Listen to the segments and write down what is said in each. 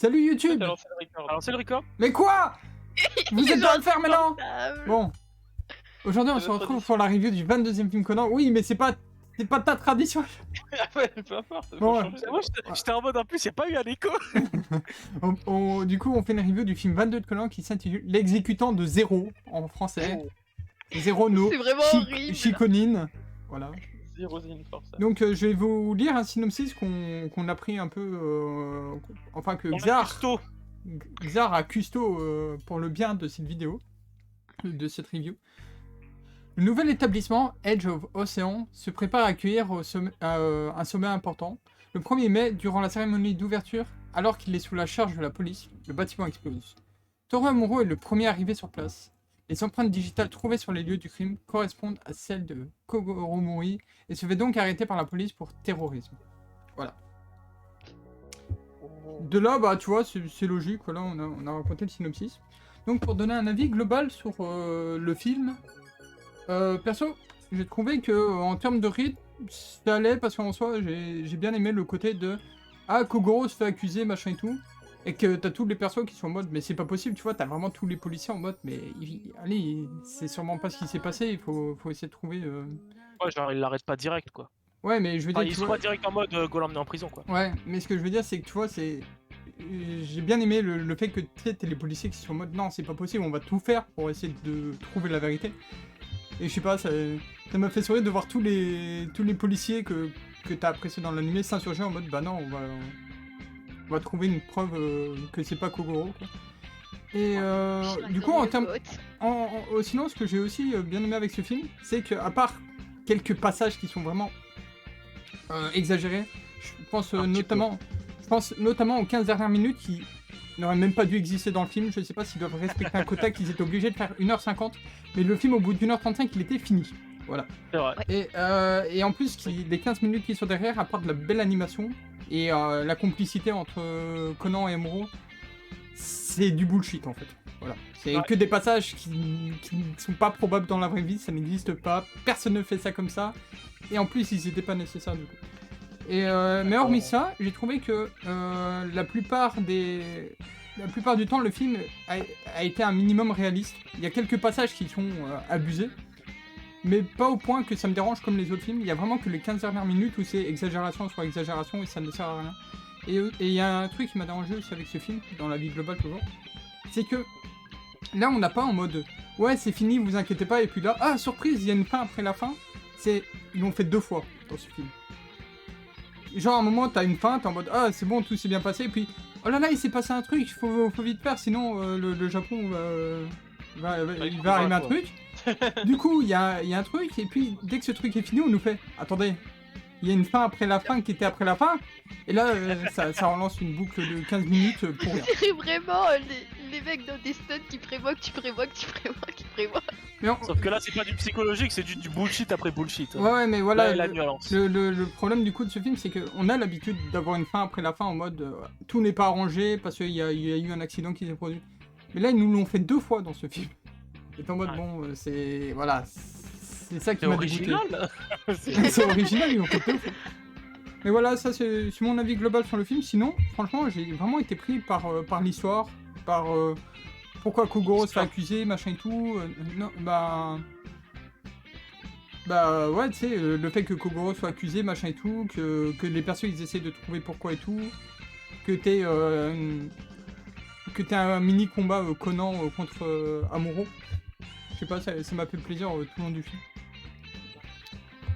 Salut YouTube. T'as lancé le record. Alors c'est le record. Mais quoi? Vous êtes dans le faire maintenant? Portable. Bon. Aujourd'hui on se retrouve pour la review du 22e film Conan. Oui mais c'est pas ta tradition. Ah ouais, peu importe. Bon, Faut changer. Moi j'étais en mode en plus, y'a pas eu un écho. Du coup on fait une review du film 22 de Conan qui s'intitule L'exécutant de Zéro en français. Zéro no C'est vraiment horrible. Chiconine. Voilà. Zéro zine force. Donc je vais vous lire un synopsis qu'on a pris un peu... enfin que Xar a custo pour le bien de cette vidéo, de cette review. Le nouvel établissement, Edge of Ocean, se prépare à accueillir un sommet important. Le 1er mai, durant la cérémonie d'ouverture, alors qu'il est sous la charge de la police, le bâtiment explose. Toru Amuro est le premier arrivé sur place. Les empreintes digitales trouvées sur les lieux du crime correspondent à celles de Kogoro Mori et se fait donc arrêter par la police pour terrorisme. Voilà. De là, bah tu vois, c'est logique, voilà, on a raconté le synopsis. Donc pour donner un avis global sur le film, perso, j'ai trouvé que en termes de rythme, ça allait parce qu'en soi, j'ai bien aimé le côté de ah, Kogoro se fait accuser, machin et tout. Et que t'as tous les persos qui sont en mode, mais c'est pas possible, tu vois, t'as vraiment tous les policiers en mode, mais allez, c'est sûrement pas ce qui s'est passé, il faut essayer de trouver... Ouais, genre il l'arrête pas direct quoi. Ouais, mais je veux dire... Enfin, il se voit direct en mode go l'emmener en prison quoi. Ouais, mais ce que je veux dire, c'est que tu vois, c'est... J'ai bien aimé le fait que t'es les policiers qui sont en mode, non, c'est pas possible, on va tout faire pour essayer de trouver la vérité. Et je sais pas, ça m'a fait sourire de voir tous les policiers que t'as appréciés dans l'animé s'insurger en mode, bah non, on va trouver une preuve que c'est pas Kogoro, quoi. Et du coup, en termes... sinon, ce que j'ai aussi bien aimé avec ce film, c'est qu'à part quelques passages qui sont vraiment exagérés, je pense notamment aux 15 dernières minutes qui n'auraient même pas dû exister dans le film. Je sais pas s'ils doivent respecter un quota qu'ils étaient obligés de faire 1h50, mais le film, au bout d'1h35, il était fini. Voilà. C'est vrai. Et en plus, les 15 minutes qui sont derrière apportent de la belle animation et la complicité entre Conan et Amuro, c'est du bullshit en fait. Voilà. C'est que des passages qui ne sont pas probables dans la vraie vie, ça n'existe pas, personne ne fait ça comme ça, et en plus ils n'étaient pas nécessaires du coup. Et mais hormis ça, j'ai trouvé que la plupart du temps le film a été un minimum réaliste. Il y a quelques passages qui sont abusés, mais pas au point que ça me dérange comme les autres films. Il y a vraiment que les 15 dernières minutes où c'est exagération sur exagération et ça ne sert à rien. Et il y a un truc qui m'a dérangé aussi avec ce film, dans la vie globale toujours, c'est que là on n'a pas en mode ouais c'est fini, vous inquiétez pas, et puis là, ah surprise, il y a une fin après la fin. Ils l'ont fait 2 fois dans ce film. Genre à un moment t'as une fin, t'es en mode ah c'est bon, tout s'est bien passé, et puis oh là là il s'est passé un truc, faut vite faire, sinon le Japon il va arriver un truc. Du coup il y a un truc, et puis dès que ce truc est fini on nous fait attendez, il y a une fin après la fin qui était après la fin, et là ça relance une boucle de 15 minutes pour rien. C'est vraiment les mecs dans des stuns qui prévoient. Sauf que là c'est pas du psychologique, c'est du bullshit après bullshit. Ouais mais voilà, la nuance. Le problème du coup de ce film c'est qu'on a l'habitude d'avoir une fin après la fin en mode tout n'est pas arrangé parce qu'il y a eu un accident qui s'est produit. Mais là ils nous l'ont fait 2 fois dans ce film. Et en mode bon c'est... Voilà, c'est ça qui m'a dégoûté. C'est original, ils l'ont fait 2 fois. Mais voilà, ça c'est mon avis global sur le film. Sinon, franchement, j'ai vraiment été pris par l'histoire, par pourquoi Kogoro se fait accuser, machin et tout. Non, bah ouais, tu sais, le fait que Kogoro soit accusé, machin et tout, que les persos ils essaient de trouver pourquoi et tout, que t'aies un mini combat Conan contre Amuro. Je sais pas, ça m'a fait plaisir tout le long du film.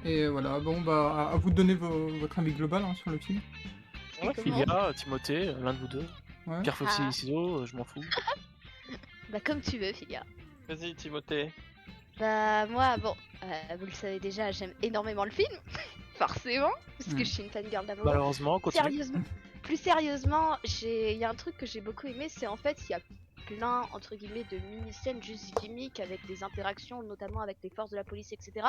Et voilà, bon bah à vous de donner votre avis global sur le film. Ouais, Filia, Timothée, l'un de vous deux. Ouais. Pierre Foxy Ciseaux, je m'en fous. Bah comme tu veux, Filia. Vas-y Timothée. Bah moi, bon, vous le savez déjà, j'aime énormément le film, forcément, parce que je suis une fangirl d'amour. Malheureusement, continue. Plus sérieusement, il y a un truc que j'ai beaucoup aimé, c'est en fait, il y a plein, entre guillemets, de mini-scènes juste gimmicks avec des interactions, notamment avec les forces de la police, etc.,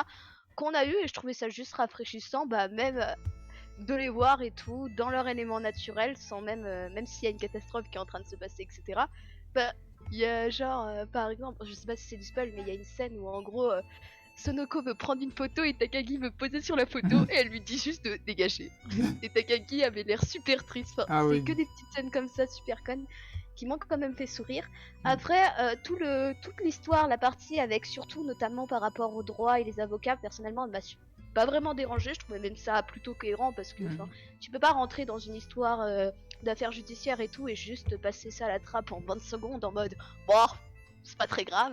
qu'on a eu, et je trouvais ça juste rafraîchissant, bah même de les voir et tout, dans leur élément naturel, sans même s'il y a une catastrophe qui est en train de se passer, etc., bah il y a genre, par exemple, je sais pas si c'est du spoil, mais il y a une scène où en gros, Sonoko veut prendre une photo et Takagi veut poser sur la photo et elle lui dit juste de dégager. Et Takagi avait l'air super triste. Enfin, Ah c'est oui. que des petites scènes comme ça super connes qui m'ont quand même fait sourire. Après, toute l'histoire, la partie avec surtout notamment par rapport aux droits et les avocats, personnellement, elle m'a pas vraiment dérangé. Je trouvais même ça plutôt cohérent parce que tu peux pas rentrer dans une histoire d'affaires judiciaires et tout et juste passer ça à la trappe en 20 secondes en mode bon, c'est pas très grave.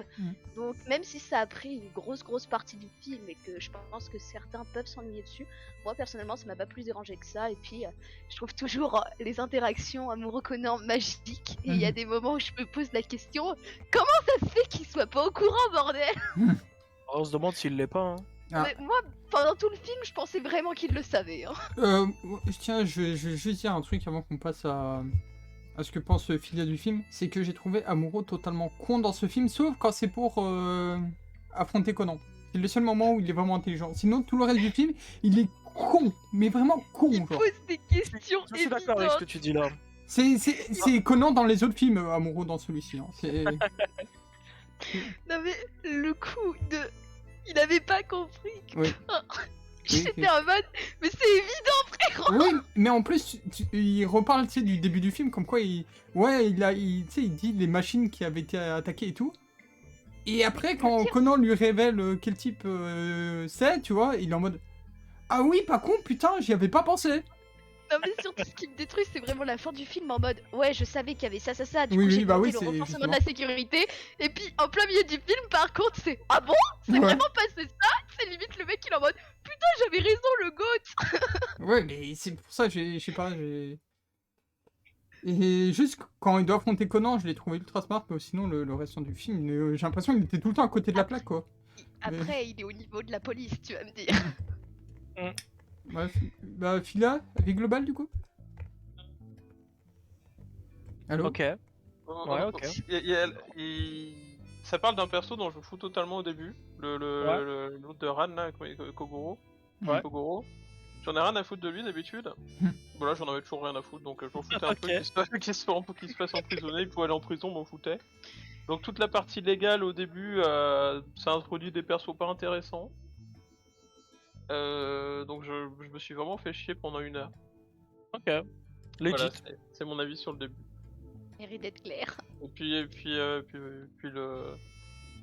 Donc même si ça a pris une grosse partie du film et que je pense que certains peuvent s'ennuyer dessus, moi personnellement ça m'a pas plus dérangé que ça. Et puis je trouve toujours les interactions amoureux Conan magiques et il y a des moments où je me pose la question comment ça se fait qu'il soit pas au courant, bordel. On se demande s'il l'est pas. Hein. Ah. Mais moi pendant tout le film je pensais vraiment qu'il le savait. Hein. Tiens, je vais juste dire un truc avant qu'on passe à ce que pense Philia du film, c'est que j'ai trouvé Amuro totalement con dans ce film, sauf quand c'est pour affronter Conan. C'est le seul moment où il est vraiment intelligent. Sinon, tout le reste du film, il est con, mais vraiment con. Il Genre. pose des questions Je suis d'accord avec ce que tu dis là. C'est Conan dans les autres films, Amuro dans celui-ci. Hein. Non mais le coup de... Il avait pas compris que... Oui. J'étais en mode, mais c'est évident frérot. Oui, mais en plus, il reparle du début du film, comme quoi il dit les machines qui avaient été attaquées et tout. Et après, quand Conan lui révèle quel type c'est, tu vois, il est en mode ah oui, pas con, putain, j'y avais pas pensé. Non mais surtout ce qui me détruit c'est vraiment la fin du film en mode ouais je savais qu'il y avait ça du Oui, coup oui, j'ai bah tenté oui, le c'est renforcement de la sécurité et puis en plein milieu du film par contre c'est ah bon c'est Ouais. vraiment passé ça, c'est limite le mec il est en mode putain j'avais raison le goat. Ouais, mais c'est pour ça, je sais pas, Et juste quand il doit affronter Conan, je l'ai trouvé ultra smart, mais sinon le restant du film, j'ai l'impression qu'il était tout le temps à côté de la plaque, quoi. Après il est au niveau de la police tu vas me dire. Ouais, bah Phila, avis global du coup. Allô. Ok. Ouais, ok. Ça parle d'un perso dont je me fous totalement au début. L'autre de Ran là, Kogoro. Ouais. Kogoro. J'en ai rien à foutre de lui d'habitude. Bon là j'en avais toujours rien à foutre donc je m'en foutais un peu qu'il se fasse emprisonner, il pouvait aller en prison, m'en foutais. Donc toute la partie légale au début, ça introduit des persos pas intéressants. Donc je me suis vraiment fait chier pendant 1 heure. Ok. Legit. Voilà, c'est mon avis sur le début. Mérite d'être clair. Et puis le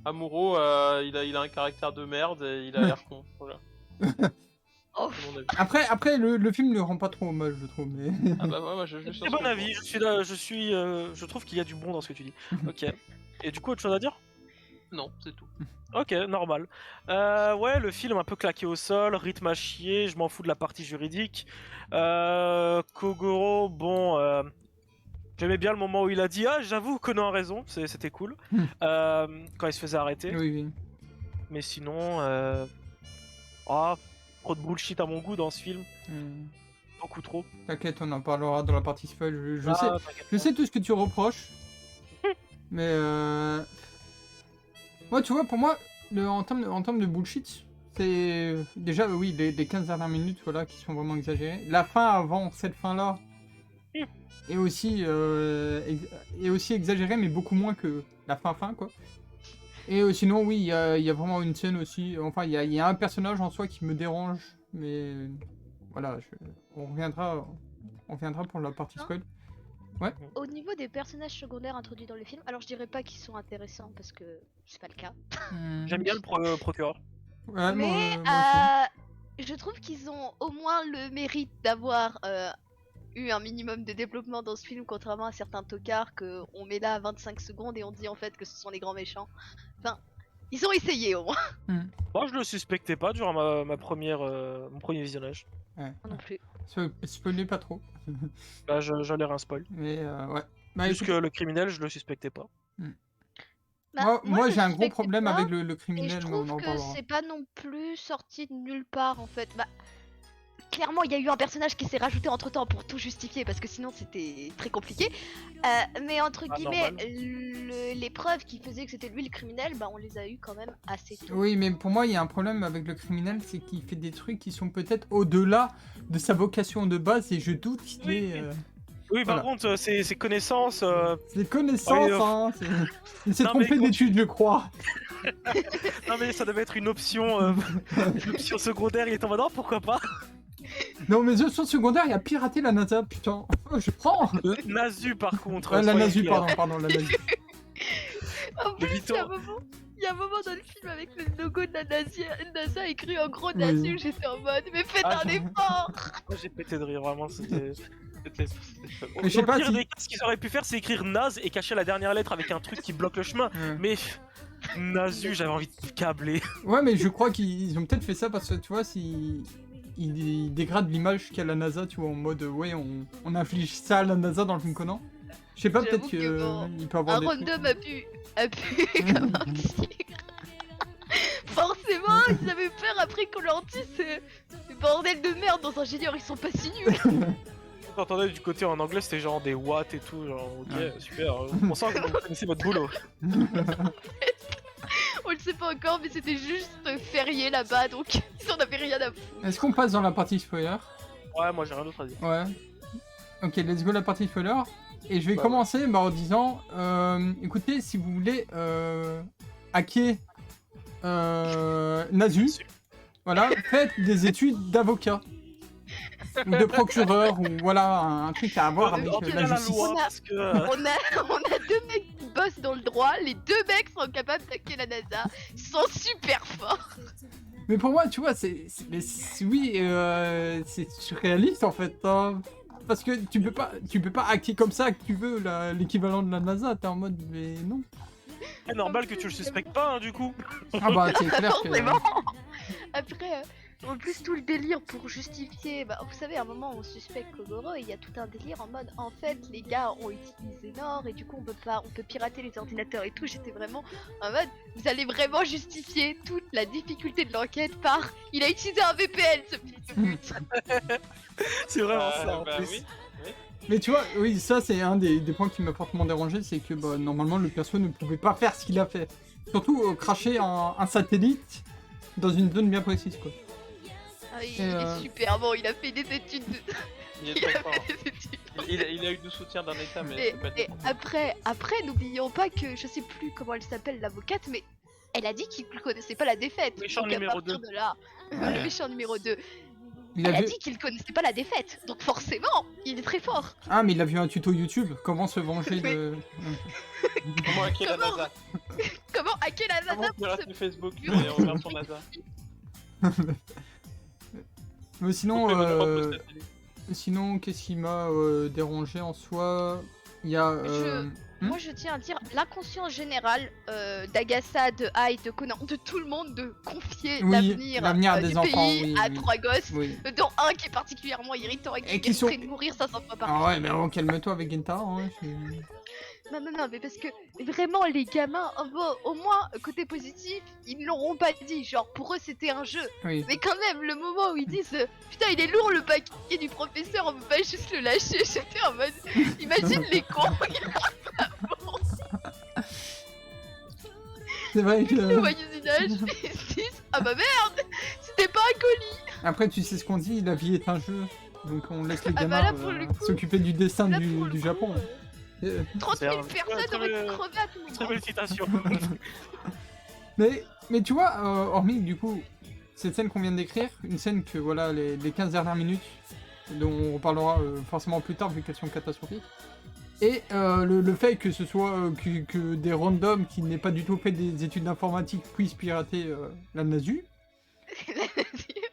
Amuro, il a un caractère de merde et il a l'air con. Voilà. Oh. C'est mon avis. Après le film ne rend pas trop hommage, je trouve, mais... Ah bah ouais, moi je C'est bon avis, je suis là, je trouve qu'il y a du bon dans ce que tu dis. Ok. Et du coup, autre chose à dire? Non, c'est tout. Ok, normal. Ouais, le film un peu claqué au sol, rythme à chier, je m'en fous de la partie juridique. Kogoro, bon, j'aimais bien le moment où il a dit ah j'avoue Conan a raison, c'était cool. Quand il se faisait arrêter. Oui. Mais sinon, trop de bullshit à mon goût dans ce film. Beaucoup trop. T'inquiète, on en parlera dans la partie spoil. T'inquiète Je sais tout ce que tu reproches. Mais moi, tu vois, pour moi, en termes de bullshit, c'est déjà, oui, les 15 dernières minutes voilà, qui sont vraiment exagérées. La fin avant cette fin-là est aussi exagérée, mais beaucoup moins que la fin, quoi. Et sinon, oui, il y a vraiment une scène aussi. Enfin, il y a un personnage en soi qui me dérange, mais voilà, on reviendra pour la partie spoil. Ouais. Au niveau des personnages secondaires introduits dans le film, alors je dirais pas qu'ils sont intéressants parce que c'est pas le cas. J'aime bien le procureur. Ouais, Mais moi aussi. je trouve qu'ils ont au moins le mérite d'avoir eu un minimum de développement dans ce film, contrairement à certains tocards qu'on met là à 25 secondes et on dit en fait que ce sont les grands méchants. Enfin, ils ont essayé au moins. Moi, je le suspectais pas durant mon premier visionnage. Ouais. Non plus. Spoilez pas trop. Là, j'allais rien spoil. Mais ouais. Bah, Plus écoute, que le criminel, je le suspectais pas. moi je j'ai un gros suspectais problème pas, avec le Et criminel, je mais trouve on en que parlera. c'est pas non plus sorti de nulle part en fait. Bah, clairement, il y a eu un personnage qui s'est rajouté entre temps pour tout justifier parce que sinon c'était très compliqué. Mais entre guillemets, normal. les preuves qui faisaient que c'était lui le criminel, bah on les a eu quand même assez tôt. Oui, mais pour moi, il y a un problème avec le criminel, c'est qu'il fait des trucs qui sont peut-être au-delà de sa vocation de base, et je doute qu'il Oui, est... Oui, par Voilà. contre, ses connaissances. C'est connaissance, Ouais, hein. Il s'est Non, mais trompé quand d'études, je crois. Non, mais ça devait être une option, une option secondaire. Il est en mode, non, pourquoi pas. Non, mais options secondaires, il y a piraté la NASA, putain. Oh, je prends. Nasu, par contre. La soyons Nasu, clairs. pardon, la Nasu. En plus, Évitons. il y a un moment dans le film avec le logo de la NASA écrit en gros Oui. Nasu, j'étais en mode mais faites Ah, un effort. Moi, j'ai pété de rire, vraiment. C'était. Mais je sais pas Au pire si- des cas, ce qu'ils auraient pu faire, c'est écrire Naz et cacher la dernière lettre avec un truc qui bloque le chemin. Ouais. Mais Nasu, j'avais envie de câbler. Ouais, mais je crois qu'ils ont peut-être fait ça parce que tu vois, si. Ils dégradent l'image qu'a la NASA, tu vois, en mode ouais, on inflige ça à la NASA dans le film Conan. Je sais pas, J'avoue peut-être que bon, qu'il peut avoir Un des trucs. random a pu comment dire. Forcément, ils avaient peur après qu'on leur dise bordel de merde dans Ingénieur, ils sont pas si nuls. T'entendais du côté en anglais, c'était genre des watts et tout. Genre, ok, Ouais. super. On sent que vous connaissez votre boulot. On le sait pas encore, mais c'était juste férié là-bas, donc ils en avaient rien à foutre. Est-ce qu'on passe dans la partie spoiler? Ouais, moi j'ai rien d'autre à dire. Ouais. Ok, let's go la partie spoiler. Et je vais Bah commencer en disant, écoutez, si vous voulez hacker Nasu, voilà, faites des études d'avocat ou de procureur ou voilà un truc à voir avec On est la dans justice. loi, On a- parce que, On a deux mecs qui bossent dans le droit, les deux mecs sont capables d'hacker la NASA, ils sont super forts. Mais pour moi, tu vois, oui, c'est surréaliste en fait, hein. Parce que tu peux pas hacker comme ça que tu veux l'équivalent de la NASA. T'es en mode, mais non. c'est normal que tu le suspectes pas, hein, du coup. Ah bah c'est clair que. Forcément. Après, en plus tout le délire pour justifier, bah, vous savez, à un moment on suspecte Kogoro, et il y a tout un délire en mode, en fait, les gars ont utilisé Nord et du coup on peut pirater les ordinateurs et tout. J'étais vraiment en mode, vous allez vraiment justifier toute la difficulté de l'enquête par, il a utilisé un VPN, ce fils de pute. C'est vraiment ça en bah plus. oui. Mais tu vois, oui, ça c'est un des points qui m'a fortement dérangé, c'est que bah, normalement le perso ne pouvait pas faire ce qu'il a fait. Surtout cracher un satellite dans une zone bien précise quoi. Ah, il Et, est super bon, il a fait des études de... Il est Il très a fort. fait des études. Il a eu du soutien d'un état, mais c'est pas Et après, n'oublions pas que je sais plus comment elle s'appelle l'avocate, mais elle a dit qu'il ne connaissait pas la défaite. Méchant Donc, à numéro partir 2. de là, Ouais. le méchant numéro 2, Il elle a a vu... dit qu'il connaissait pas la défaite. Donc forcément, il est très fort. Ah mais il a vu un tuto YouTube, comment se venger de... Comment hacker la Comment NASA? Comment hacker la Comment NASA pour se... pirater Facebook et refaire son NASA? Mais sinon, Couper votre propre satellite. sinon qu'est-ce qui m'a dérangé en soi? Il y a... Moi je tiens à dire l'inconscience générale d'Agassa, de Ai, de Conan, de tout le monde de confier Oui, l'avenir l'avenir des du enfants, pays oui, à oui. trois gosses, Oui. dont un qui est particulièrement irritant et qui qui sont- mériterait de mourir 500 fois par Ah ouais, mais bon, calme-toi avec Genta, hein. Non, mais parce que vraiment, les gamins, au moins, côté positif, ils l'auront pas dit. Genre, pour eux, c'était un jeu. Oui. Mais quand même, le moment où ils disent putain, il est lourd le paquet du professeur, on peut pas juste le lâcher. J'étais en mode, imagine les cons, C'est vrai ils le que... voient usinage, et ils se disent ah bah merde, c'était pas un colis. Après, tu sais ce qu'on dit, la vie est un jeu. Donc on laisse les Ah bah gamins là, pour le coup- s'occuper du destin là, du pour le coup, Japon. 30 C'est 000 un- personnes très auraient pu belle- crever à tout Très moment. belle citation. Mais tu vois, hormis du coup, cette scène qu'on vient de décrire, une scène que voilà, les 15 dernières minutes, dont on reparlera forcément plus tard vu qu'elles sont catastrophiques, et le fait que ce soit que des randoms qui n'aient pas du tout fait des études d'informatique puissent pirater la Nasu,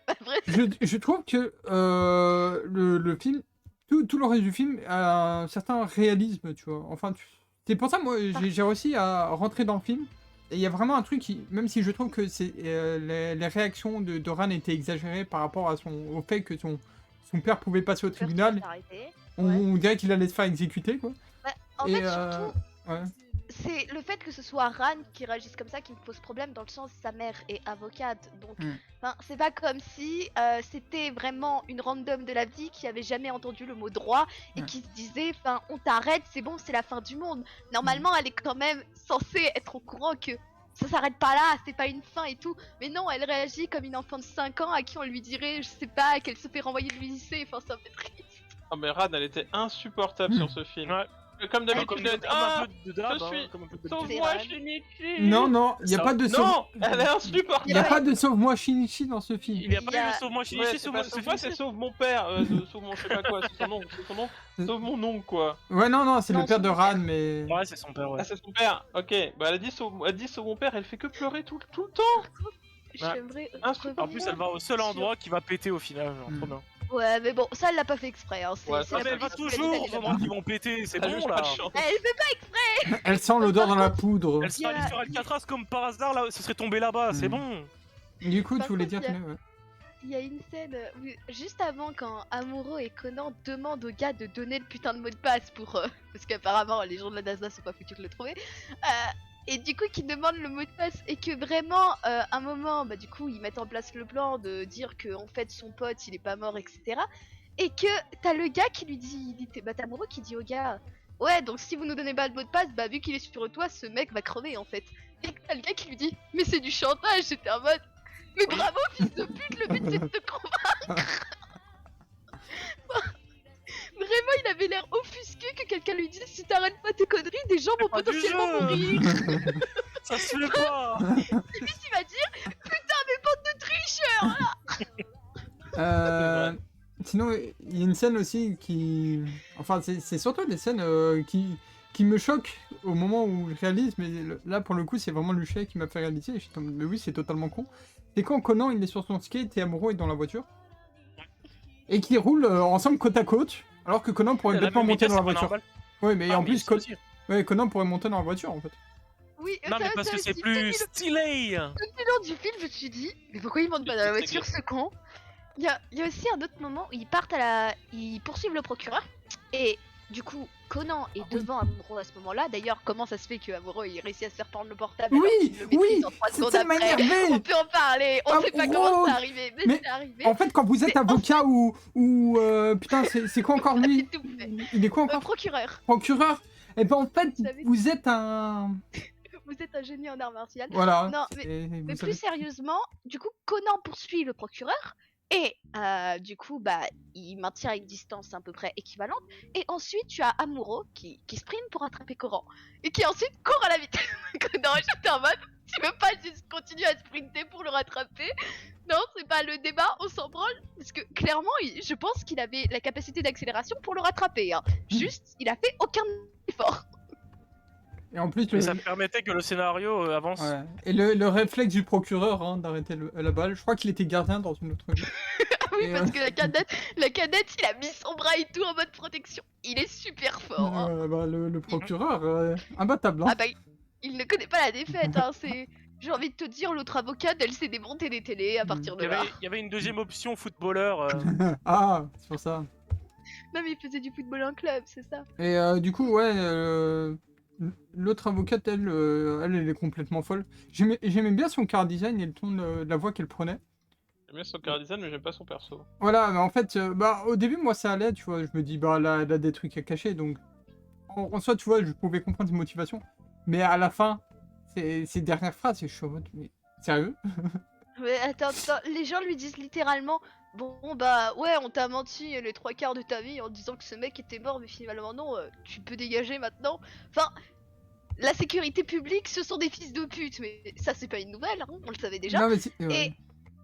Après, je trouve que le film, tout le reste du film a un certain réalisme, tu vois. Enfin, c'est pour ça, moi, j'ai réussi à rentrer dans le film. Et il y a vraiment un truc qui, même si je trouve que les réactions de Ran étaient exagérées par rapport au fait que son père pouvait passer au tribunal, on dirait qu'il allait se faire exécuter, quoi. Bah, en Et, fait, surtout, ouais. c'est le fait que ce soit Ran qui réagisse comme ça qui me pose problème dans le sens sa mère est avocate. Donc, Mm. c'est pas comme si c'était vraiment une random de la vie qui avait jamais entendu le mot droit et Ouais. qui se disait, on t'arrête, c'est bon, c'est la fin du monde. Normalement, elle est quand même censée être au courant que ça s'arrête pas là, c'est pas une fin et tout. Mais non, elle réagit comme une enfant de 5 ans à qui on lui dirait, je sais pas, qu'elle se fait renvoyer du lycée. Enfin, c'est un peu triste. Ah mais Ran, elle était insupportable sur ce film. Ouais. Comme d'habitude, elle était... comme un Ah, peu de dab, je suis- comme un peu de sauve-moi Ran. Shinichi. Non, il y a Ça- pas de Non, elle est Il insupportable. y a pas de sauve-moi Shinichi dans ce film. Il y a pas Il y a- eu le sauve-moi Ouais, Shinichi, c'est pas sauve-moi sauve-moi, c'est sauve mon père, sauve mon je sais pas quoi, c'est son nom, sauve mon oncle quoi. Ouais, non, c'est Non, le père de son Ran, père. mais... Ouais, c'est son père, ouais. Ah c'est son père, ok, bah elle dit sauve mon père, elle fait que pleurer tout le temps. J'aimerais Insupportable. En plus, elle va au seul endroit qui va péter au final, genre, trop bien. Ouais, mais bon, ça, elle l'a pas fait exprès. Hein. Ouais, c'est ça, Ah, mais elle va police qui l'a dit toujours d'aller au là-bas. moment qu'ils vont péter, c'est Elle a bon juste là. pas de chance. Elle fait Elle sent l'odeur dans la poudre. Elle sera allée sur Alcatraz comme par hasard, là, ce serait tombé là-bas, c'est bon. Du coup, Par tu voulais contre, dire... il y a- ouais. Il y a une scène où, juste avant, quand Amuro et Conan demandent au gars de donner le putain de mot de passe pour. Parce qu'apparemment, les gens de la NASA sont pas foutus de le trouver. Et du coup, qui demandent le mot de passe et que vraiment, un moment, bah, du coup, ils mettent en place le plan de dire que en fait, son pote, il est pas mort, etc. Et que t'as le gars qui lui dit. Bah, t'as Amuro qui dit au gars. Ouais, donc si vous nous donnez pas le mot de passe, bah, vu qu'il est sur toi, ce mec va crever en fait. Et que t'as le gars qui lui dit. Mais c'est du chantage, j'étais en mode. Mais bravo, fils de pute, le but c'est de te convaincre. Vraiment, il avait l'air offusqué que quelqu'un lui dise si t'arrêtes pas tes conneries, des gens vont pas du potentiellement jeu. mourir. Ça se fait pas. Et puis il va dire putain, mais bande de tricheurs. Sinon, il y a une scène aussi qui... Enfin, c'est surtout des scènes qui me choquent au moment où je réalise, mais là, pour le coup, c'est vraiment Luchet qui m'a fait réaliser. Et je suis comme, mais oui, c'est totalement con. C'est quand Conan, il est sur son skate et Amuro est dans la voiture. Et qu'ils roulent ensemble côte à côte, alors que Conan pourrait La bêtement même monter vitesse, dans la c'est pas voiture. normal. Ouais, mais Ah, en mais plus, ça aussi. Conan pourrait monter dans la voiture, en fait. Oui, Non, mais parce que c'est plus stylé. Tout le long du film, je me suis dit, mais pourquoi ils montent pas dans la voiture, ce con? Il y a aussi un autre moment où ils partent ils poursuivent le procureur. Et du coup, Conan est devant Amuro à ce moment-là. D'ailleurs, comment ça se fait que Amuro il réussit à se faire prendre le portable alors Oui, qu'il le maîtrise en 3 cette secondes scène m'a après? énervé. On peut en parler, on sait pas Amuro, comment c'est arrivé, mais c'est arrivé. En fait, quand vous êtes C'est avocat putain, c'est quoi encore lui? C'est tout fait. Il est quoi encore? Procureur, Procureur? Et ben en fait, Vous savez- vous êtes un... vous êtes un génie en art martial. Voilà. Non, et vous Mais savez- plus sérieusement, du coup, Conan poursuit le procureur et du coup, bah, il maintient une distance à peu près équivalente. Et ensuite, tu as Amuro qui sprint pour attraper Coran et qui ensuite court à la vitesse de Conan. Et j'étais en mode, tu veux pas juste continuer à sprinter pour le rattraper? Non, c'est pas le débat, on s'en branle. Parce que clairement, je pense qu'il avait la capacité d'accélération pour le rattraper. Hein. Juste, il a fait aucun effort. Et en plus, Mais ça permettait que le scénario avance. ouais. Et le réflexe du procureur d'arrêter la balle, je crois qu'il était gardien dans une autre vie. Oui, Et, parce que la cadette, il a mis son bras et tout en mode protection. Il est super fort. Hein. bah, le procureur, imbattable. Hein. Ah bah, il ne connaît pas la défaite. Hein. J'ai envie de te dire, l'autre avocate, elle s'est démontée des télés à partir de là. Il y avait une deuxième option footballeur. Ah, c'est pour ça. Non, mais il faisait du football en club, c'est ça. Et du coup, ouais, l'autre avocate, elle est complètement folle. J'aimais bien son car design et le ton de la voix qu'elle prenait. J'aime bien son car design, mais j'aime pas son perso. Voilà, mais en fait, bah, au début, moi, ça allait, tu vois. Je me dis, bah, là, elle a des trucs à cacher, donc... En soi, tu vois, je pouvais comprendre ses motivations. Mais à la fin, ces dernières phrases, je suis en mode, mais sérieux? Mais attends, les gens lui disent littéralement bon, bah ouais, on t'a menti les 3 quarts de ta vie en disant que ce mec était mort, mais finalement non, tu peux dégager maintenant. Enfin, la sécurité publique, ce sont des fils de pute, mais ça, c'est pas une nouvelle, hein, on le savait déjà. Non, mais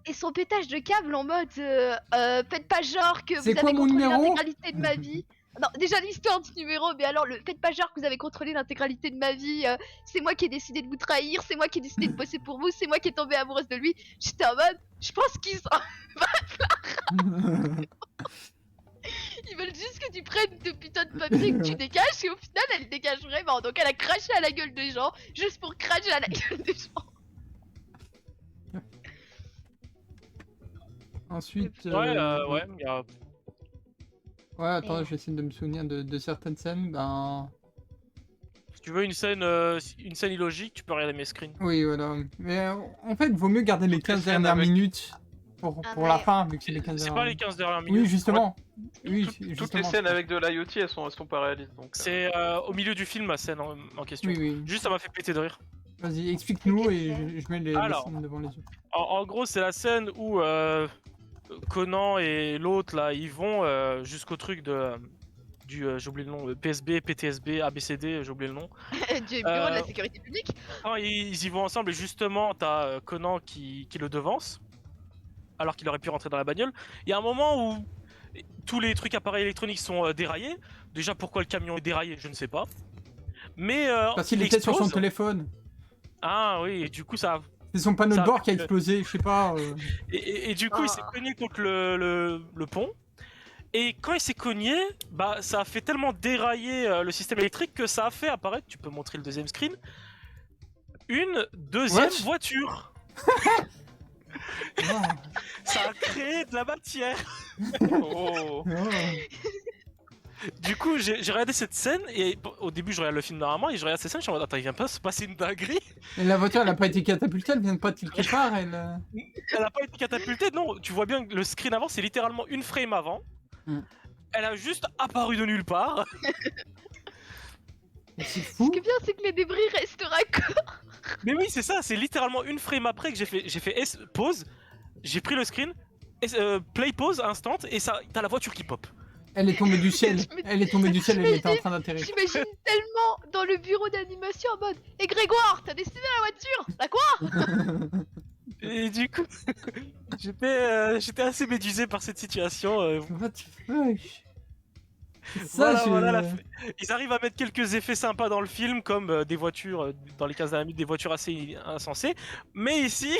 Et son pétage de câble en mode faites pas genre que vous C'est quoi avez mon contrôlé numéro l'intégralité de ma vie. Non, déjà l'histoire du numéro, mais alors faites pas genre que vous avez contrôlé l'intégralité de ma vie, c'est moi qui ai décidé de vous trahir, c'est moi qui ai décidé de bosser pour vous, c'est moi qui ai tombé amoureuse de lui. J'étais en mode, je pense qu'ils sont... Ils veulent juste que tu prennes de putain de papier que tu dégages, et au final elle dégage vraiment, donc elle a craché à la gueule des gens, juste pour cracher à la gueule des gens. Ensuite... Ouais, ouais, il y a... Ouais, attends, j'essaie de me souvenir de certaines scènes, ben... Si tu veux une scène illogique, tu peux regarder mes screens. Oui, voilà. Mais en fait, vaut mieux garder les 15 scènes dernières avec- minutes pour Ah, la mais- fin, vu que c'est les 15 C'est dernières pas les 15 dernières minutes. Oui, justement. Oui, Toutes les justement. scènes avec de l'IoT, elles sont pas réalistes. Donc, C'est au milieu du film, la scène en question. Oui, oui. Juste, ça m'a fait péter de rire. Vas-y, explique-nous et je mets les Alors. scènes devant les yeux. En gros, c'est la scène où Conan et l'autre là, ils vont jusqu'au truc j'ai oublié le nom, PSB, PTSB, ABCD, j'ai oublié le nom. Du bureau de la sécurité publique. Non, ils y vont ensemble et justement, t'as Conan qui le devance, alors qu'il aurait pu rentrer dans la bagnole. Il y a un moment où tous les trucs appareils électroniques sont déraillés. Déjà, pourquoi le camion est déraillé, je ne sais pas. Mais Parce qu'il il était sur son explose. téléphone. Ah oui, et du coup ça. C'est son panneau Ça de a bord qui a fait que- explosé, je sais pas. Et du coup, il s'est cogné contre le pont. Et quand il s'est cogné, bah ça a fait tellement dérailler le système électrique que ça a fait apparaître, tu peux montrer le deuxième screen, une deuxième What voiture. Ah. Ça a créé de la matière. Oh. Oh. Du coup, j'ai regardé cette scène et au début, je regarde le film normalement et je regarde cette scène, je suis en mode attends, il vient pas se passer une dinguerie. Et la voiture, elle a pas été catapultée, elle vient de pas de quelque part, elle. Elle a pas été catapultée, non, tu vois bien que le screen avant, c'est littéralement une frame avant. Mm. Elle a juste apparu de nulle part. C'est Ce fou. qui est bien, c'est que les débris restent raccords. Mais oui, c'est ça, c'est littéralement une frame après que j'ai fait pause, j'ai pris le screen, play pause instant et ça, t'as la voiture qui pop. Elle est tombée du ciel. Elle est tombée du ciel, elle était en train d'atterrir. J'imagine tellement dans le bureau d'animation en mode « Et Grégoire, t'as dessiné la voiture? La quoi ?» Et du coup, j'étais assez médusé par cette situation. What the fuck? Ça, Voilà, je... ils arrivent à mettre quelques effets sympas dans le film, comme des voitures, dans les cases d'un des voitures assez insensées. Mais ici,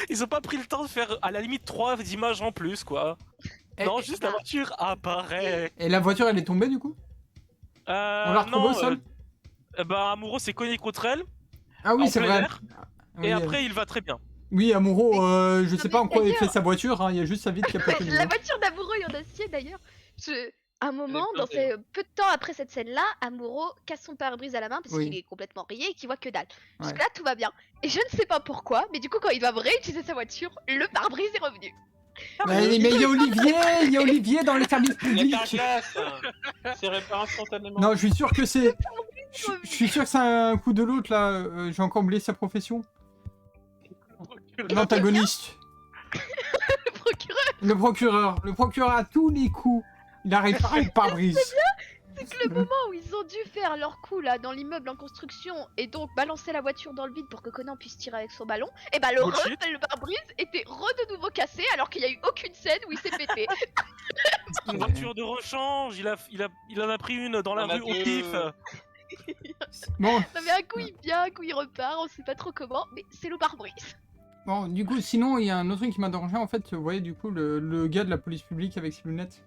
ils ont pas pris le temps de faire à la limite 3 images en plus, quoi. Et- Non, juste la voiture apparaît. Et la voiture, elle est tombée du coup? On l'a retrouvée au sol? Bah, Amuro s'est cogné contre elle, Ah oui, en c'est plein vrai. air, Oui, et après il va très bien. Oui, Amuro, je sais mais pas en quoi il fait d'ailleurs- sa voiture, hein, il y a juste sa vitre qui a pété. La voiture d'Amuro est en acier d'ailleurs. À un moment, plein dans peu de temps après cette scène-là, Amuro casse son pare-brise à la main parce Oui. qu'il est complètement rayé et qu'il voit que dalle. Ouais. Jusque là, tout va bien. Et je ne sais pas pourquoi, mais du coup, quand il va réutiliser sa voiture, le pare-brise est revenu. Mais il y a Olivier dans les services Il y a publics. Carglass. C'est réparé instantanément. Non, je suis sûr que c'est. Je suis sûr que c'est un coup de l'autre là. J'ai encore oublié sa profession. L'antagoniste. Le procureur, Le procureur. Le procureur à tous les coups. Il a réparé le pare-brise. c'est que le moment où ils ont dû faire leur coup là dans l'immeuble en construction et donc balancer la voiture dans le vide pour que Conan puisse tirer avec son ballon, et bah Bullshit. le pare-brise était de nouveau cassé alors qu'il y a eu aucune scène où il s'est pété. Une voiture de rechange, il en a pris une dans la On a rue au deux. pif. Bon, Non mais un coup il vient, un coup il repart, on sait pas trop comment, mais c'est le pare-brise. bon, du coup, sinon, il y a un autre truc qui m'a dérangé en fait. Vous voyez, du coup, le gars de la police publique avec ses lunettes.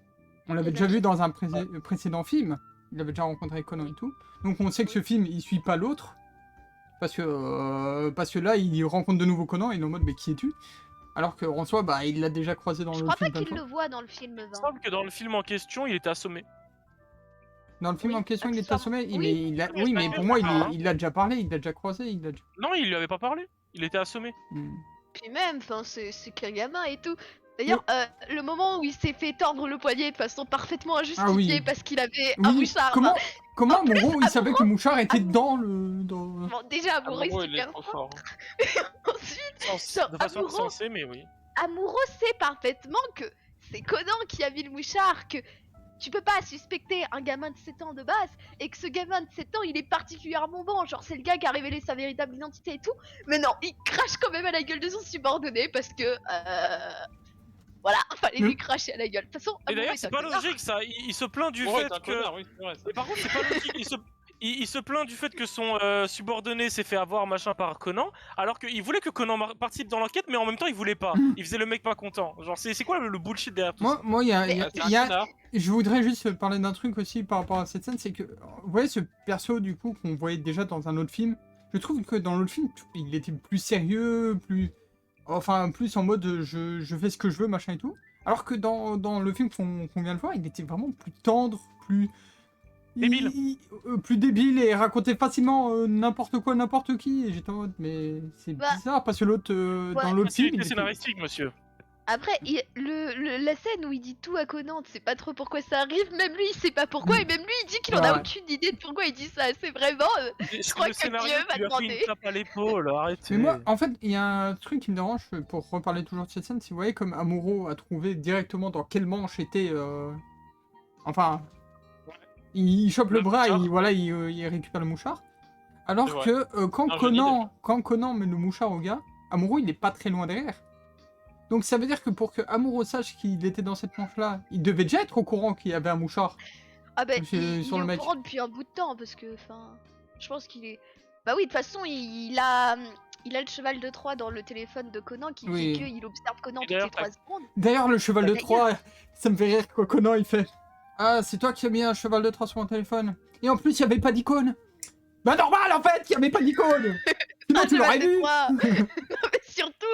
On l'avait déjà vu dans un précédent film. Il avait déjà rencontré Conan et tout. Donc on sait que ce film, il suit pas l'autre. Parce que là, il rencontre de nouveau Conan et il est en mode, mais qui es-tu? Alors qu'en soi, bah, il l'a déjà croisé dans Je le crois pas film plein de qu'il fois. le voit dans le film Il 20. semble que dans le film en question, il était assommé. Dans le film Oui, en question, il était accessoirement. assommé. Oui. Oui, mais pour moi, il l'a déjà parlé, il l'a déjà croisé, il l'a déjà... Non, il lui avait pas parlé. Il était assommé. Hmm. Puis même, enfin c'est qu'un gamin et tout. D'ailleurs, le moment où il s'est fait tordre le poignet de façon parfaitement injustifiée oui. parce qu'il avait un Oui, mouchard. comment En plus, Amuro, il savait que le mouchard était Amuro- dans le... Dans... Bon, déjà, Amuro est Amuro, il est super trop fort. fort. Ensuite, De façon Amuro- sensée, mais oui. Amuro sait parfaitement que c'est Conan qui a mis le mouchard, que tu peux pas suspecter un gamin de 7 ans de base, et que ce gamin de 7 ans il est particulièrement bon, genre c'est le gars qui a révélé sa véritable identité et tout, mais non, il crache quand même à la gueule de son subordonné parce que... Voilà, fallait lui cracher à la gueule. De toute façon, Et Amuro d'ailleurs, est c'est un pas connard. logique ça. Il se plaint du Ouais, fait t'es un que. connard, oui, c'est vrai. Mais par contre, c'est pas logique. Il se plaint du fait que son subordonné s'est fait avoir machin par Conan, alors qu'il voulait que Conan participe dans l'enquête, mais en même temps il voulait pas. Il faisait le mec pas content. Genre, c'est quoi le bullshit derrière tout ça? Moi, il y a... C'est un connard. Je voudrais juste parler d'un truc aussi par rapport à cette scène, c'est que, vous voyez ce perso du coup qu'on voyait déjà dans un autre film, je trouve que dans l'autre film, il était plus sérieux, plus en mode je fais ce que je veux, machin et tout, alors que dans le film qu'on vient de voir, il était vraiment plus tendre, plus... Débile. Plus débile et racontait facilement n'importe quoi, n'importe qui, et j'étais en mode, mais c'est Bah, bizarre, parce que l'autre, dans l'autre film, Facilité il était... scénaristique, monsieur. Après, la scène où il dit tout à Conan, tu sais pas trop pourquoi ça arrive, même lui il sait pas pourquoi, et même lui il dit qu'il en a Ouais. aucune idée de pourquoi il dit ça. C'est vraiment. Je crois le que scénario Dieu m'a qui lui a pris demandé. une tape à l'épaule, arrêtez. Mais moi, en fait, il y a un truc qui me dérange, pour reparler toujours de cette scène, si vous voyez comme Amuro a trouvé directement dans quelle manche était... Enfin, il chope le Le bras et mouchard. voilà, il récupère le mouchard. Alors C'est vrai. que quand Un génie, Conan met le mouchard au gars, Amuro il est pas très loin derrière. Donc ça veut dire que pour que Amuro sache qu'il était dans cette manche-là, il devait déjà être au courant qu'il y avait un mouchard. Ah bah, Monsieur- il sur est le au mec. courant depuis un bout de temps parce que, enfin, je pense qu'il est. Bah oui, de toute façon, il a le cheval de Troie dans le téléphone de Conan qui Oui. dit qu'il observe Conan Et toutes les d'ailleurs, 3 secondes. D'ailleurs, le cheval de D'ailleurs. Troie, ça me fait rire quand Conan il fait Ah, c'est toi qui as mis un cheval de Troie sur mon téléphone. Et en plus, il n'y avait pas d'icône. Bah, normal en fait, il n'y avait pas d'icône. Sinon, Un tu l'aurais cheval de vu. Troie. Non, mais surtout,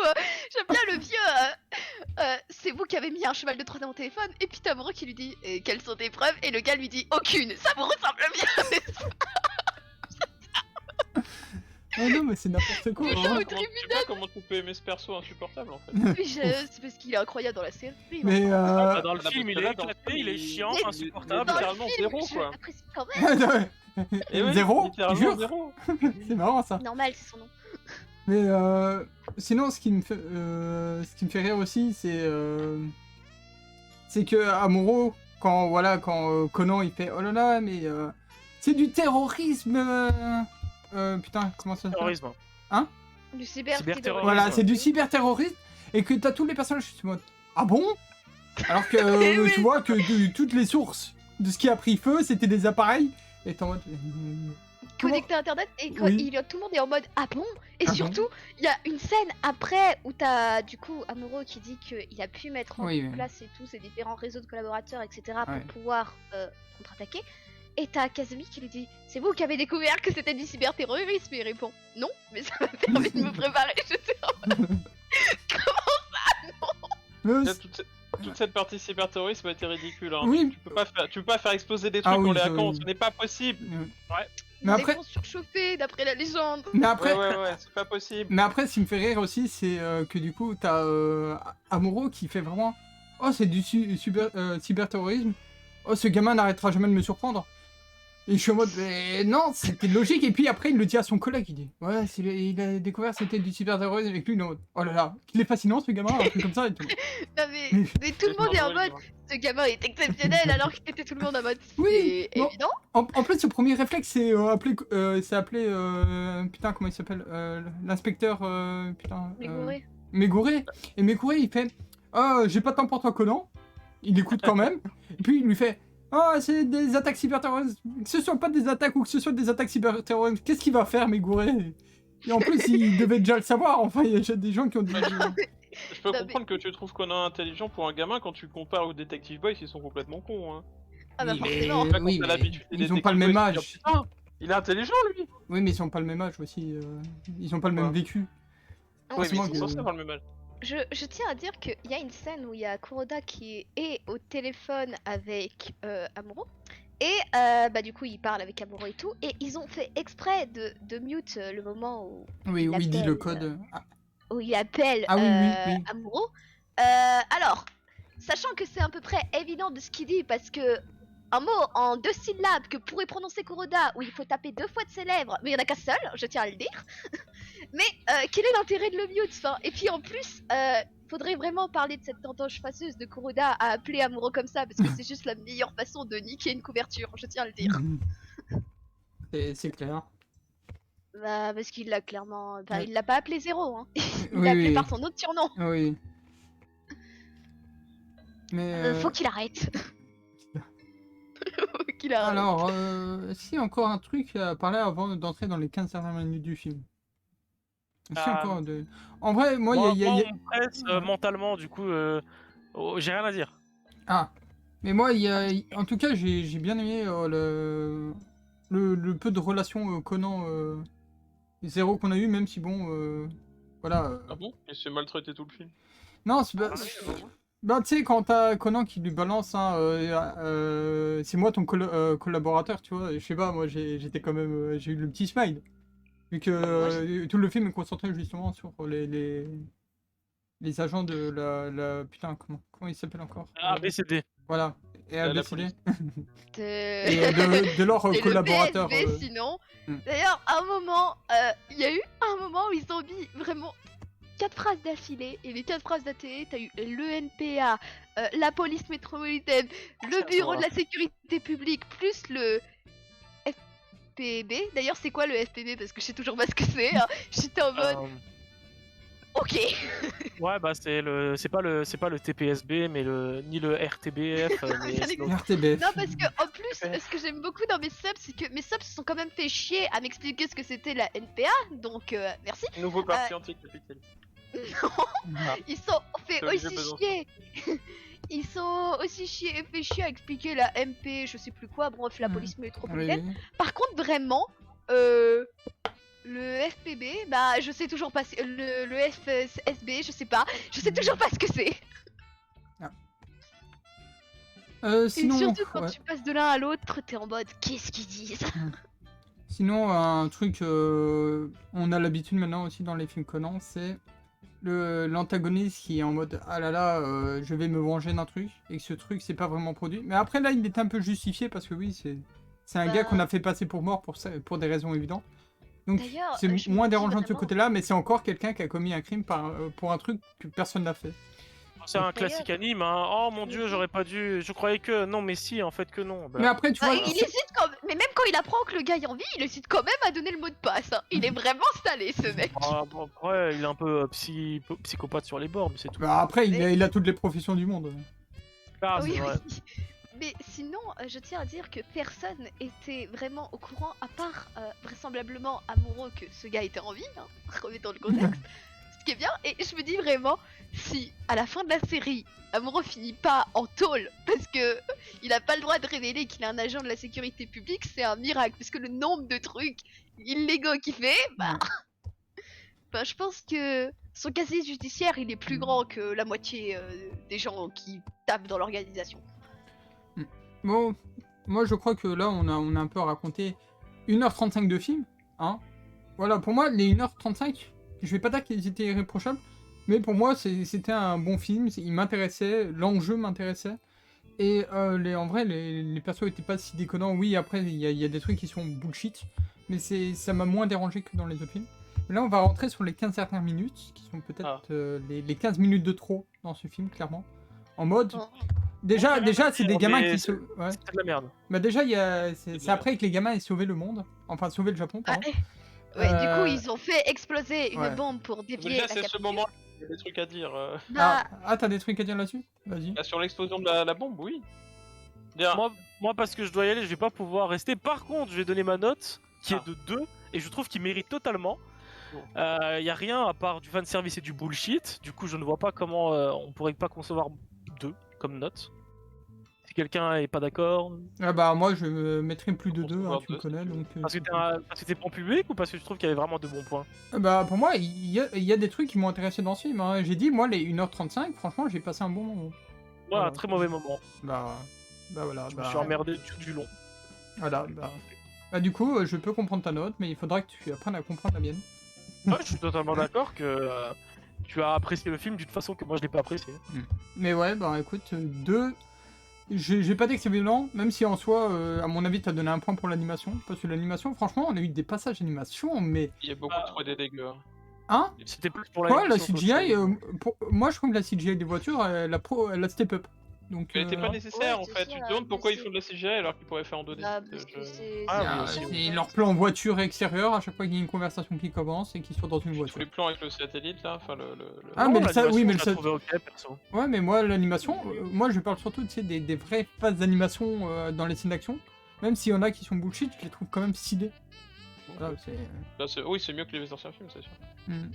j'aime bien le vieux. C'est vous qui avez mis un cheval de Troie dans mon téléphone. Et puis t'as Amuro qui lui dit quelles sont tes preuves. Et le gars lui dit aucune. Ça vous ressemble bien. Ah non, mais c'est n'importe quoi. Mais hein. non, Je sais pas comment tu peux aimer ce perso insupportable en fait. Mais c'est parce qu'il est incroyable dans la série. Mais Bah, dans le Ah, film, parce il que est là, dans le éclaté, film, il est il- chiant, Mais- insupportable. Dans le littéralement film, zéro, je quoi. l'apprécie quand même. Et oui, Zéro, littéralement jure. zéro. C'est marrant ça. Normal, c'est son nom. Mais sinon, ce qui me fait rire aussi, c'est que Amuro, quand Conan il fait oh là là, mais c'est du terrorisme. Putain, comment ça s'appelle? Terrorisme. Du cyberterrorisme. Cyberterrorisme. Voilà, c'est du cyberterrorisme et que t'as tous les personnages qui se mode ah bon? Alors que Eh oui. tu vois que toutes les sources de ce qui a pris feu, c'était des appareils. Et t'es en mode comment- Connecté à internet et Oui. tout le monde est en mode ah bon. Et Ah bon surtout il y a une scène après où t'as du coup Amuro qui dit qu'il a pu mettre en Oui, oui. place et tout ces différents réseaux de collaborateurs etc Ouais. pour pouvoir contre-attaquer. Et t'as Kazumi qui lui dit c'est vous qui avez découvert que c'était du cyberterrorisme et il répond non mais ça m'a permis de me préparer. J'étais en mode, Mais Là, toute cette partie cyberterrorisme a été ridicule. Hein. Oui. Tu peux pas faire exploser des trucs Ah oui, en les ça, hackant, oui. ce n'est pas possible. Mais après- Ils vont surchauffer d'après la légende. Mais après, Ouais, c'est pas possible. Mais après, ce qui me fait rire aussi, c'est que du coup, t'as Amuro qui fait vraiment oh, c'est du cyberterrorisme. Oh, ce gamin n'arrêtera jamais de me surprendre. Et je suis en mode mais non, c'était logique. Et puis après, il le dit à son collègue il dit ouais, il a découvert c'était du cyberterrorisme. Avec lui, il est en mode oh là là, il est fascinant ce gamin, un truc comme ça. Et tout. Non mais tout le monde est en mode ce gamin est exceptionnel alors qu'il était tout le monde en mode Oui, c'est bon. évident. En plus, ce premier réflexe, c'est appeler putain, comment il s'appelle l'inspecteur putain. Les gourés. Mégouré. Et Mégouré, il fait oh, j'ai pas de temps pour toi, Conan. Il écoute quand même. Et puis il lui fait oh, c'est des attaques cyberterroristes. Que ce soit pas des attaques ou que ce soit des attaques cyberterroristes, qu'est-ce qu'il va faire, Mégouré? Et en plus, il devait déjà le savoir. Enfin, il y a des gens qui ont dit. Je peux Non, comprendre que tu trouves Conan intelligent pour un gamin quand tu le compares aux Detective Boys, ils sont complètement cons. Hein. Ah bah Oui, mais- forcément. Pas quand oui, t'as mais l'habitude des ils ont pas le Detective même Boys, âge. tu te dis, putain, il est intelligent lui. Oui, mais ils ont pas le même âge aussi. Ils ont pas le même Ouais. vécu. Oui, Oui, mais Forcément ils que- sont censés avoir le même âge. Je tiens à dire qu'il y a une scène où il y a Kuroda qui est au téléphone avec Amuro. Et bah du coup il parle avec Amuro et tout. Et ils ont fait exprès de mute le moment Oui, où il dit appelle, le code. Ah, où il appelle Ah oui, oui, oui. Amuro. Alors, sachant que c'est à peu près évident de ce qu'il dit parce que un mot en 2 syllabes que pourrait prononcer Kuroda où il faut taper 2 fois de ses lèvres, mais il n'y en a qu'un seul, je tiens à le dire. Mais quel est l'intérêt de le mute enfin, et puis en plus, faudrait vraiment parler de cette tendance faceuse de Kuroda à appeler Amuro comme ça parce que c'est juste la meilleure façon de niquer une couverture, je tiens à le dire. C'est clair. Bah, parce qu'il l'a clairement. Enfin, Ouais. il l'a pas appelé Zéro, hein. Il Oui, l'a appelé oui. par son autre surnom. Oui. Mais Faut qu'il arrête. Faut qu'il arrête. alors, si encore un truc à parler avant d'entrer dans les 15 dernières minutes du film. Si Ah. encore de... En vrai, moi, Moi, il y a... on me presse mentalement, du coup, j'ai rien à dire. Ah, mais moi, en tout cas, j'ai bien aimé le peu de relations Conan Zéro qu'on a eu, même si bon, voilà. Ah bon? Il s'est maltraité tout le film. Non, c'est pas... Bah, tu sais, quand t'as Conan qui lui balance, hein, c'est moi ton collaborateur, tu vois, je sais pas, moi j'étais quand même, j'ai eu le petit smile. Vu que moi, tout le film est concentré justement sur les agents de putain, comment ils s'appellent encore? ABCD. Voilà, et La ABCD. police. Et de leurs C'est le collaborateurs. PSB sinon. Hmm. D'ailleurs, à un moment, il y a eu un moment où ils ont mis vraiment 4 phrases d'affilée. Et les 4 phrases d'affilée, t'as eu l'ENPA, la police métropolitaine, le bureau de la sécurité publique, plus le FPB. D'ailleurs, c'est quoi le FPB? Parce que je sais toujours pas ce que c'est. Hein. J'étais en mode, ok. Ouais, bah c'est pas le TPSB, mais ni le RTBF. mais Ça c'est n'existe RTBF. Non, parce que en plus, ce que j'aime beaucoup dans mes subs, c'est que mes subs se sont quand même fait chier à m'expliquer ce que c'était la NPA, donc merci. Nouveau parti anti-capitalisme. Ils sont fait C'est Olivier aussi Besançon. chier. Ils sont aussi fait chier à expliquer la MP, je sais plus quoi, bref, la police métropolitaine. Oui. Par contre, vraiment, le FPB, bah je sais toujours pas. Le FSB, je sais pas. Je sais toujours pas ce que c'est. Et Sinon, surtout quand ouais. tu passes de l'un à l'autre, t'es en mode qu'est-ce qu'ils disent? Sinon, un truc, on a l'habitude maintenant aussi dans les films Conan, c'est l'antagoniste qui est en mode ah là là, je vais me venger d'un truc, et que ce truc c'est pas vraiment produit. Mais après là, il est un peu justifié parce que oui, c'est un gars qu'on a fait passer pour mort pour des raisons évidentes. Donc D'ailleurs, c'est je me moins dis dérangeant de ce vraiment- côté-là, mais c'est encore quelqu'un qui a commis un crime pour un truc que personne n'a fait. C'est un classique anime, hein. Oh mon dieu, Mhm. j'aurais pas dû. Je croyais que. Non, mais si, en fait que non. Bah, Mais après, tu Bah, vois, il hésite quand mais même quand il apprend que le gars est en vie, il hésite quand même à donner le mot de passe. Hein. Il est vraiment salé ce mec. bon, après, il est un peu psychopathe sur les bords, mais c'est tout. bah, après il a toutes les professions du monde. Ah, Oui, c'est vrai. oui. Mais sinon, je tiens à dire que personne était vraiment au courant, à part vraisemblablement Amoureux, que ce gars était en vie, hein, remettons le contexte. Ce qui est bien, et je me dis vraiment, si à la fin de la série, Amoureux finit pas en tôle parce que il a pas le droit de révéler qu'il est un agent de la sécurité publique, c'est un miracle, parce que le nombre de trucs illégaux qu'il fait, bah, bah, je pense que son casier judiciaire il est plus grand que la moitié des gens qui tapent dans l'organisation. Bon, moi je crois que là on a un peu raconté 1h35 de film, hein. Voilà, pour moi les 1h35, je vais pas dire qu'ils étaient irréprochables, mais pour moi c'était un bon film, il m'intéressait, l'enjeu m'intéressait, et en vrai les persos étaient pas si déconnants. Oui, après il y a des trucs qui sont bullshit, mais ça m'a moins dérangé que dans les autres films. Et là on va rentrer sur les 15 dernières minutes, qui sont peut-être les 15 minutes de trop dans ce film, clairement. En mode... Oh. Déjà, c'est des gamins qui se. se... Ouais. C'est de la merde. Bah déjà, c'est après que les gamins aient sauvé le monde. Enfin, sauvé le Japon, Ah, pardon. ouais, du coup, ils ont fait exploser une ouais. bombe pour dévier Déjà, la c'est ce capture. moment, il y a des trucs à dire. Bah, T'as des trucs à dire là-dessus? Vas-y. Sur l'explosion de la bombe, oui. Dire, Moi, parce que je dois y aller, je vais pas pouvoir rester. Par contre, je vais donner ma note, qui Ah. est de 2, et je trouve qu'il mérite totalement. Bon. Y a rien à part du fanservice et du bullshit. Du coup, je ne vois pas comment on pourrait pas concevoir 2 comme note. Si quelqu'un est pas d'accord. Ah bah moi, je me mettrais plus de On 2, se hein, voit tu me deux, connais, si tu veux. donc... Parce que t'es bon public ou parce que je trouve qu'il y avait vraiment de bons points? Bah pour moi, il y a des trucs qui m'ont intéressé dans ce film. Hein. J'ai dit, moi, les 1h35, franchement, j'ai passé un bon moment. Ouais, Voilà. un très mauvais moment. Bah voilà. Je me suis emmerdé du long. Voilà, bah du coup, je peux comprendre ta note, mais il faudra que tu apprennes à comprendre la mienne. Ouais, je suis totalement d'accord que tu as apprécié le film d'une façon que moi je l'ai pas apprécié. Mais ouais, bah écoute, 2... J'ai pas dit que c'est violent, même si en soi, à mon avis, t'as donné un point pour l'animation. Parce que l'animation, franchement, on a eu des passages d'animation, mais... il y a beaucoup trop de dégâts. Hein? C'était plus pour la Ouais, la animation CGI, qu'autre chose. moi je trouve que la CGI des voitures, elle a step up. Donc, Mais elle était pas nécessaire ouais, en c'est fait. ça, Tu te demandes pourquoi mais ils font de la CGI alors qu'ils pourraient faire en 2D. bah, parce que c'est... Ah, c'est- oui, c'est- c'est leur plan voiture extérieure à chaque fois qu'il y a une conversation qui commence et qu'ils sont dans une Tous voiture. les plans avec le satellite là, enfin le... Ah, Non, mais l'animation, oui, mais je le l'ai trouvé ok, perso. Ouais, mais moi, l'animation, moi je parle surtout tu sais, des vraies phases d'animation dans les scènes d'action. Même s'il y en a qui sont bullshit, je les trouve quand même stylées. Voilà, Oui, c'est mieux que les anciens films, c'est sûr. Hmm.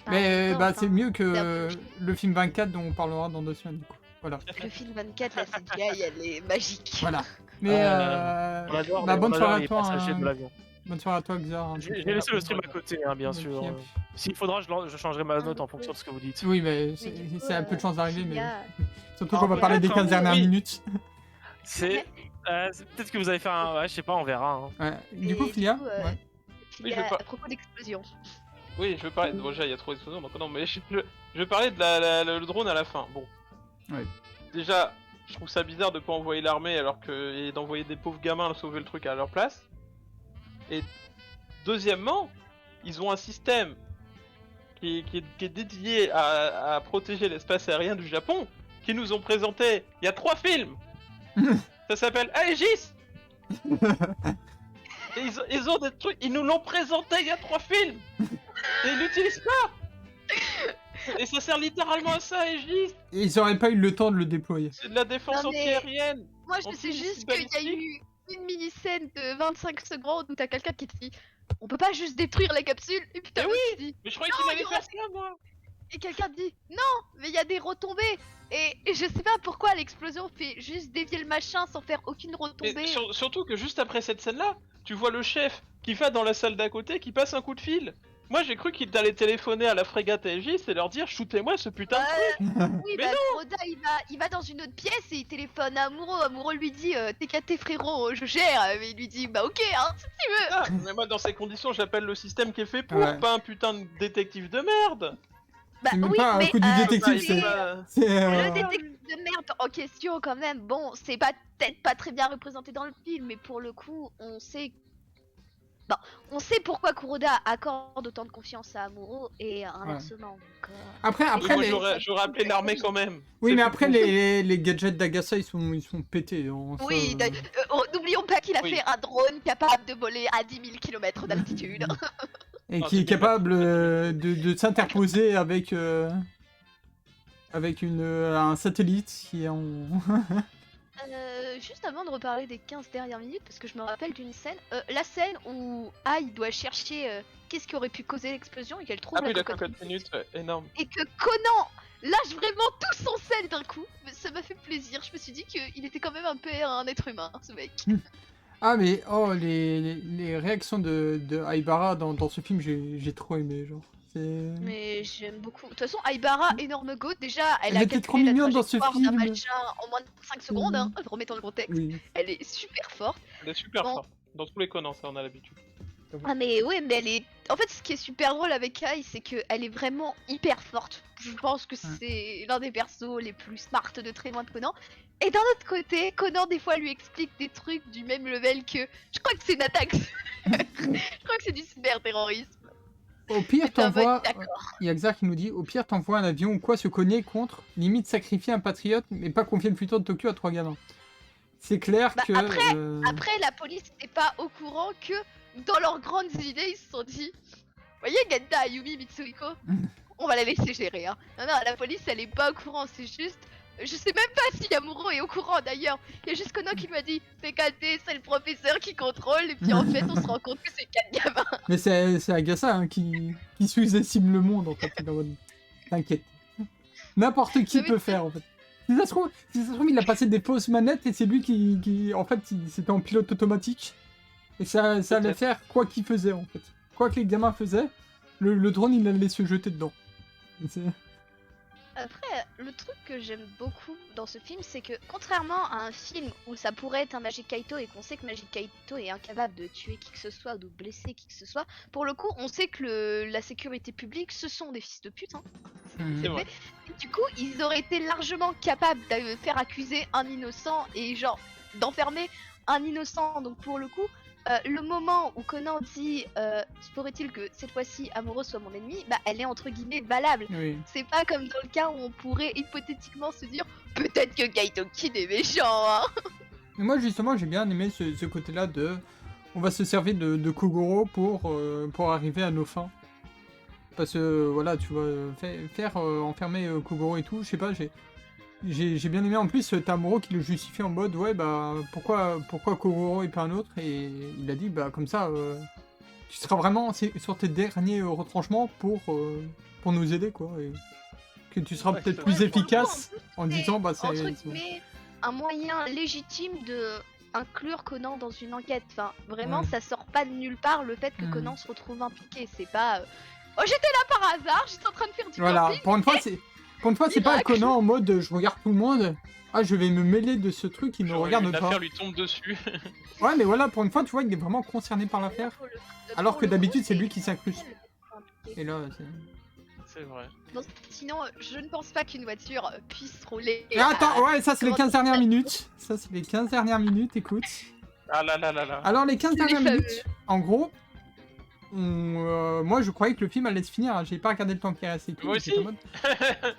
Ah, Mais non, bah, enfin, c'est mieux c'est un que peu- le film 24 dont on parlera dans 2 semaines, du coup. Voilà. Le film 24, la CGI, elle est magique. Voilà. Mais On adore, bah, mais bonne on soirée adore à les toi. passagers hein. de l'avion. Bonne soirée à toi, Xar. J'ai laissé le stream à côté, hein, bien sûr. Yep. S'il faudra, je changerai ma note en fonction de ce que vous dites. Oui, mais Mais c'est du coup, un peu de chance d'arriver, mais Filia, surtout qu'on va Ah, parler des peut-être, 15 dernières oui. minutes. C'est peut-être que vous allez faire un. Ouais, je sais pas, on verra. Hein. Ouais. Du Et coup, Filia, du coup, ouais. Oui, je Filia, veux pas. à propos d'explosion. Oui, je veux parler. Bon, déjà, il y a trop d'explosions, donc non, mais je veux parler de le drone à la fin. Bon. Ouais. Déjà, je trouve ça bizarre de pas envoyer l'armée alors que. Et d'envoyer des pauvres gamins sauver le truc à leur place. Et deuxièmement, ils ont un système qui est dédié à protéger l'espace aérien du Japon, qui nous ont présenté il y a 3 films. Ça s'appelle Aegis. Et ils ont des trucs, ils nous l'ont présenté il y a 3 films. Et ils l'utilisent pas. Et ça sert littéralement à ça, Aegis. Et ils auraient pas eu le temps de le déployer. C'est de la défense Non, mais- antiaérienne. Moi, je En sais plus, juste c'est qu'il y a balistique. eu une mini-scène de 25 secondes où t'as quelqu'un qui te dit on peut pas juste détruire la capsule, et puis t'as Mais l'autre qui dit Mais je croyais Non, qu'il il allait y aura- faire ça, moi. et quelqu'un dit non, mais il y a des retombées. Et je sais pas pourquoi l'explosion fait juste dévier le machin sans faire aucune Mais retombée. surtout que juste après cette scène-là, tu vois le chef qui va dans la salle d'à côté, qui passe un coup de fil. Moi, j'ai cru qu'il allait téléphoner à la frégate Aegis et leur dire shootez-moi ce putain de truc. Oui, Mais bah Kuroda il va dans une autre pièce et il téléphone à Amuro. Amuro lui dit t'es qu'à tes frérot, je gère. Mais il lui dit bah ok, hein, si tu veux. Ah, mais moi, dans ces conditions, j'appelle le système qui est fait pour, Ouais. pas un putain de détective de merde. Bah C'est même oui, pas un mais coup du détective, il c'est- est pas- C'est le détective de merde en question, quand même, bon, c'est pas peut-être pas très bien représenté dans le film, mais pour le coup, on sait. Bon, on sait pourquoi Kuroda accorde autant de confiance à Amuro et inversement. Donc, Après, Oui, après moi, les... j'aurais appelé l'armée quand même. Oui, C'est mais fait après pour. les gadgets d'Agasa ils sont pétés. Hein, ça, Oui, n'oublions pas qu'il a Oui. fait un drone capable de voler à 10 000 km d'altitude. Et Ah, qui c'est est capable de s'interposer avec un satellite qui est en. Juste avant de reparler des 15 dernières minutes, parce que je me rappelle d'une scène, la scène où Ai doit chercher qu'est-ce qui aurait pu causer l'explosion et qu'elle trouve Ah oui, la cocotte cocotte minute, ouais, énorme. et que Conan lâche vraiment tout son sel d'un coup. Mais ça m'a fait plaisir. Je me suis dit qu'il était quand même un peu un être humain, ce mec. Ah, mais oh, les réactions de Aibara dans ce film, j'ai trop aimé. Genre. Mais j'aime beaucoup. De toute façon, Aibara, énorme go. Déjà, elle Elle a était trop calculé la mignonne dans ce trajectoire d'un film. machin en moins de 5 secondes, hein, remettons le contexte. Oui. Elle est super forte. Elle est super Bon. forte. Dans tous les Conan, ça, on a l'habitude. Ah mais ouais, mais elle est... En fait, ce qui est super drôle avec Ai, c'est qu'elle est vraiment hyper forte. Je pense que c'est l'un des persos les plus smart de très loin de Conan. Et d'un autre côté, Conan, des fois, lui explique des trucs du même level que... Je crois que c'est une attaque. Je crois que c'est du cyberterrorisme. Au pire, J'étais en mode, t'envoies. d'accord. Il y a Xar qui nous dit au pire, t'envoies un avion ou quoi se cogner contre, limite sacrifier un patriote, mais pas confier le futur de Tokyo à 3 gamins. C'est clair Bah, que. Après, la police n'est pas au courant que, dans leurs grandes idées, ils se sont dit... Voyez Genda, Ayumi, Mitsuhiko, on va la laisser gérer. Hein. Non, la police, elle est pas au courant, c'est juste... Je sais même pas si Amuro est au courant d'ailleurs. Il y a juste Conan qui lui a dit PKT, c'est le professeur qui contrôle. Et puis en fait, on se rend compte que c'est 4 gamins. Mais c'est Agasa hein, qui sous-estime le monde en fait. Il est en mode, t'inquiète. N'importe qui Mais peut faire en fait. Si ça se trouve, il a passé des fausses manettes et c'est lui qui en fait, c'était en pilote automatique. Et ça allait Peut-être. faire quoi qu'il faisait en fait. Quoi que les gamins faisaient, le drone il allait se jeter dedans. C'est- Après, le truc que j'aime beaucoup dans ce film, c'est que contrairement à un film où ça pourrait être un Magic Kaito et qu'on sait que Magic Kaito est incapable de tuer qui que ce soit ou de blesser qui que ce soit, pour le coup, on sait que la sécurité publique, ce sont des fils de pute. Hein. C'est vrai. Et du coup, ils auraient été largement capables de faire accuser un innocent et genre d'enfermer un innocent. Donc pour le coup, le moment où Conan dit se pourrait-il que cette fois-ci Amuro soit mon ennemi, bah elle est entre guillemets valable. Oui. C'est pas comme dans le cas où on pourrait hypothétiquement se dire peut-être que Kaito Kid est méchant. Hein. Mais moi justement j'ai bien aimé ce côté-là de on va se servir de Kogoro pour arriver à nos fins. Parce que voilà tu vois faire enfermer Kogoro et tout, je sais pas, j'ai bien aimé en plus t'as Amuro qui le justifie en mode ouais bah pourquoi Kogoro et pas un autre et il a dit bah comme ça tu seras vraiment sur tes derniers retranchements pour nous aider quoi et que tu seras Ouais, peut-être c'est plus vrai. efficace en C'est, disant bah c'est entre bon. guillemets, un moyen légitime de inclure Conan dans une enquête. Enfin, vraiment, Ouais. ça sort pas de nulle part le fait que Mhm. Conan se retrouve impliqué. C'est pas. Oh, j'étais là par hasard, j'étais en train de faire du Voilà, camping. pour une fois, c'est pas Miracle. Conan en mode je regarde tout le monde. Ah, je vais me mêler de ce truc, il me Genre, regarde une pas. affaire lui tombe dessus. Ouais, mais voilà, pour une fois, tu vois, il est vraiment concerné par l'affaire. Alors Pour que le d'habitude, coup, c'est lui qui s'incruste. Et là, c'est... C'est vrai. Non, sinon, je ne pense pas qu'une voiture puisse rouler. Et attends, ouais, ça c'est les comment 15 dernières minutes. Ça c'est les 15 dernières minutes, écoute. Ah là là là là. Alors les 15 C'est les dernières fameux. minutes, en gros, moi je croyais que le film allait se finir, hein. J'ai pas regardé le temps qui restait. Moi J'étais aussi. en mode-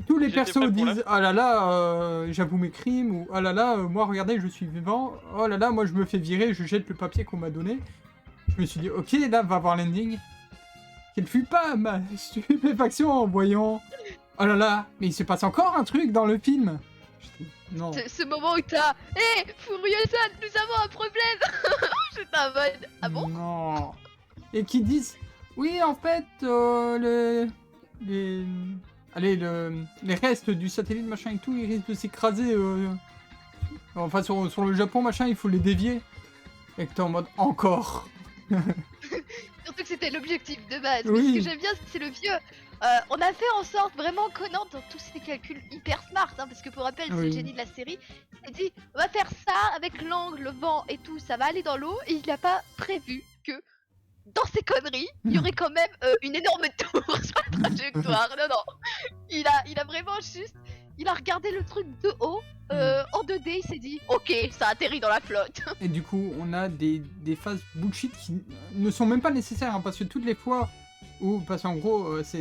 Tous les J'étais persos prêt pour la disent oh là là, j'avoue mes crimes, ou oh là là, moi regardez, je suis vivant, oh là là, moi je me fais virer, je jette le papier qu'on m'a donné. Je me suis dit ok, là va voir l'ending. Quelle fut pas ma stupéfaction en voyant oh là là, mais il se passe encore un truc dans le film. J'étais, non. Ce moment où t'as hé, Furiosa, nous avons un problème. J'étais en mode ah bon. Non. Et qui disent oui en fait les allez les restes du satellite machin et tout ils risquent de s'écraser enfin sur le Japon machin il faut les dévier et que t'es en mode encore. Surtout que c'était l'objectif de base. Mais Oui. ce que j'aime bien, c'est le vieux. On a fait en sorte vraiment Conan dans tous ses calculs hyper smart, hein, parce que pour rappel, c'est Oui. le génie de la série. Il s'est dit, on va faire ça avec l'angle, le vent et tout, ça va aller dans l'eau, et il n'a pas prévu que dans ces conneries, il y aurait quand même une énorme tour sur la trajectoire. Non, non. Il a vraiment juste, il a regardé le truc de haut. En 2D, il s'est dit, ok, ça atterrit dans la flotte. Et du coup on a des phases bullshit qui ne sont même pas nécessaires hein, parce que toutes les fois où parce qu'en gros ça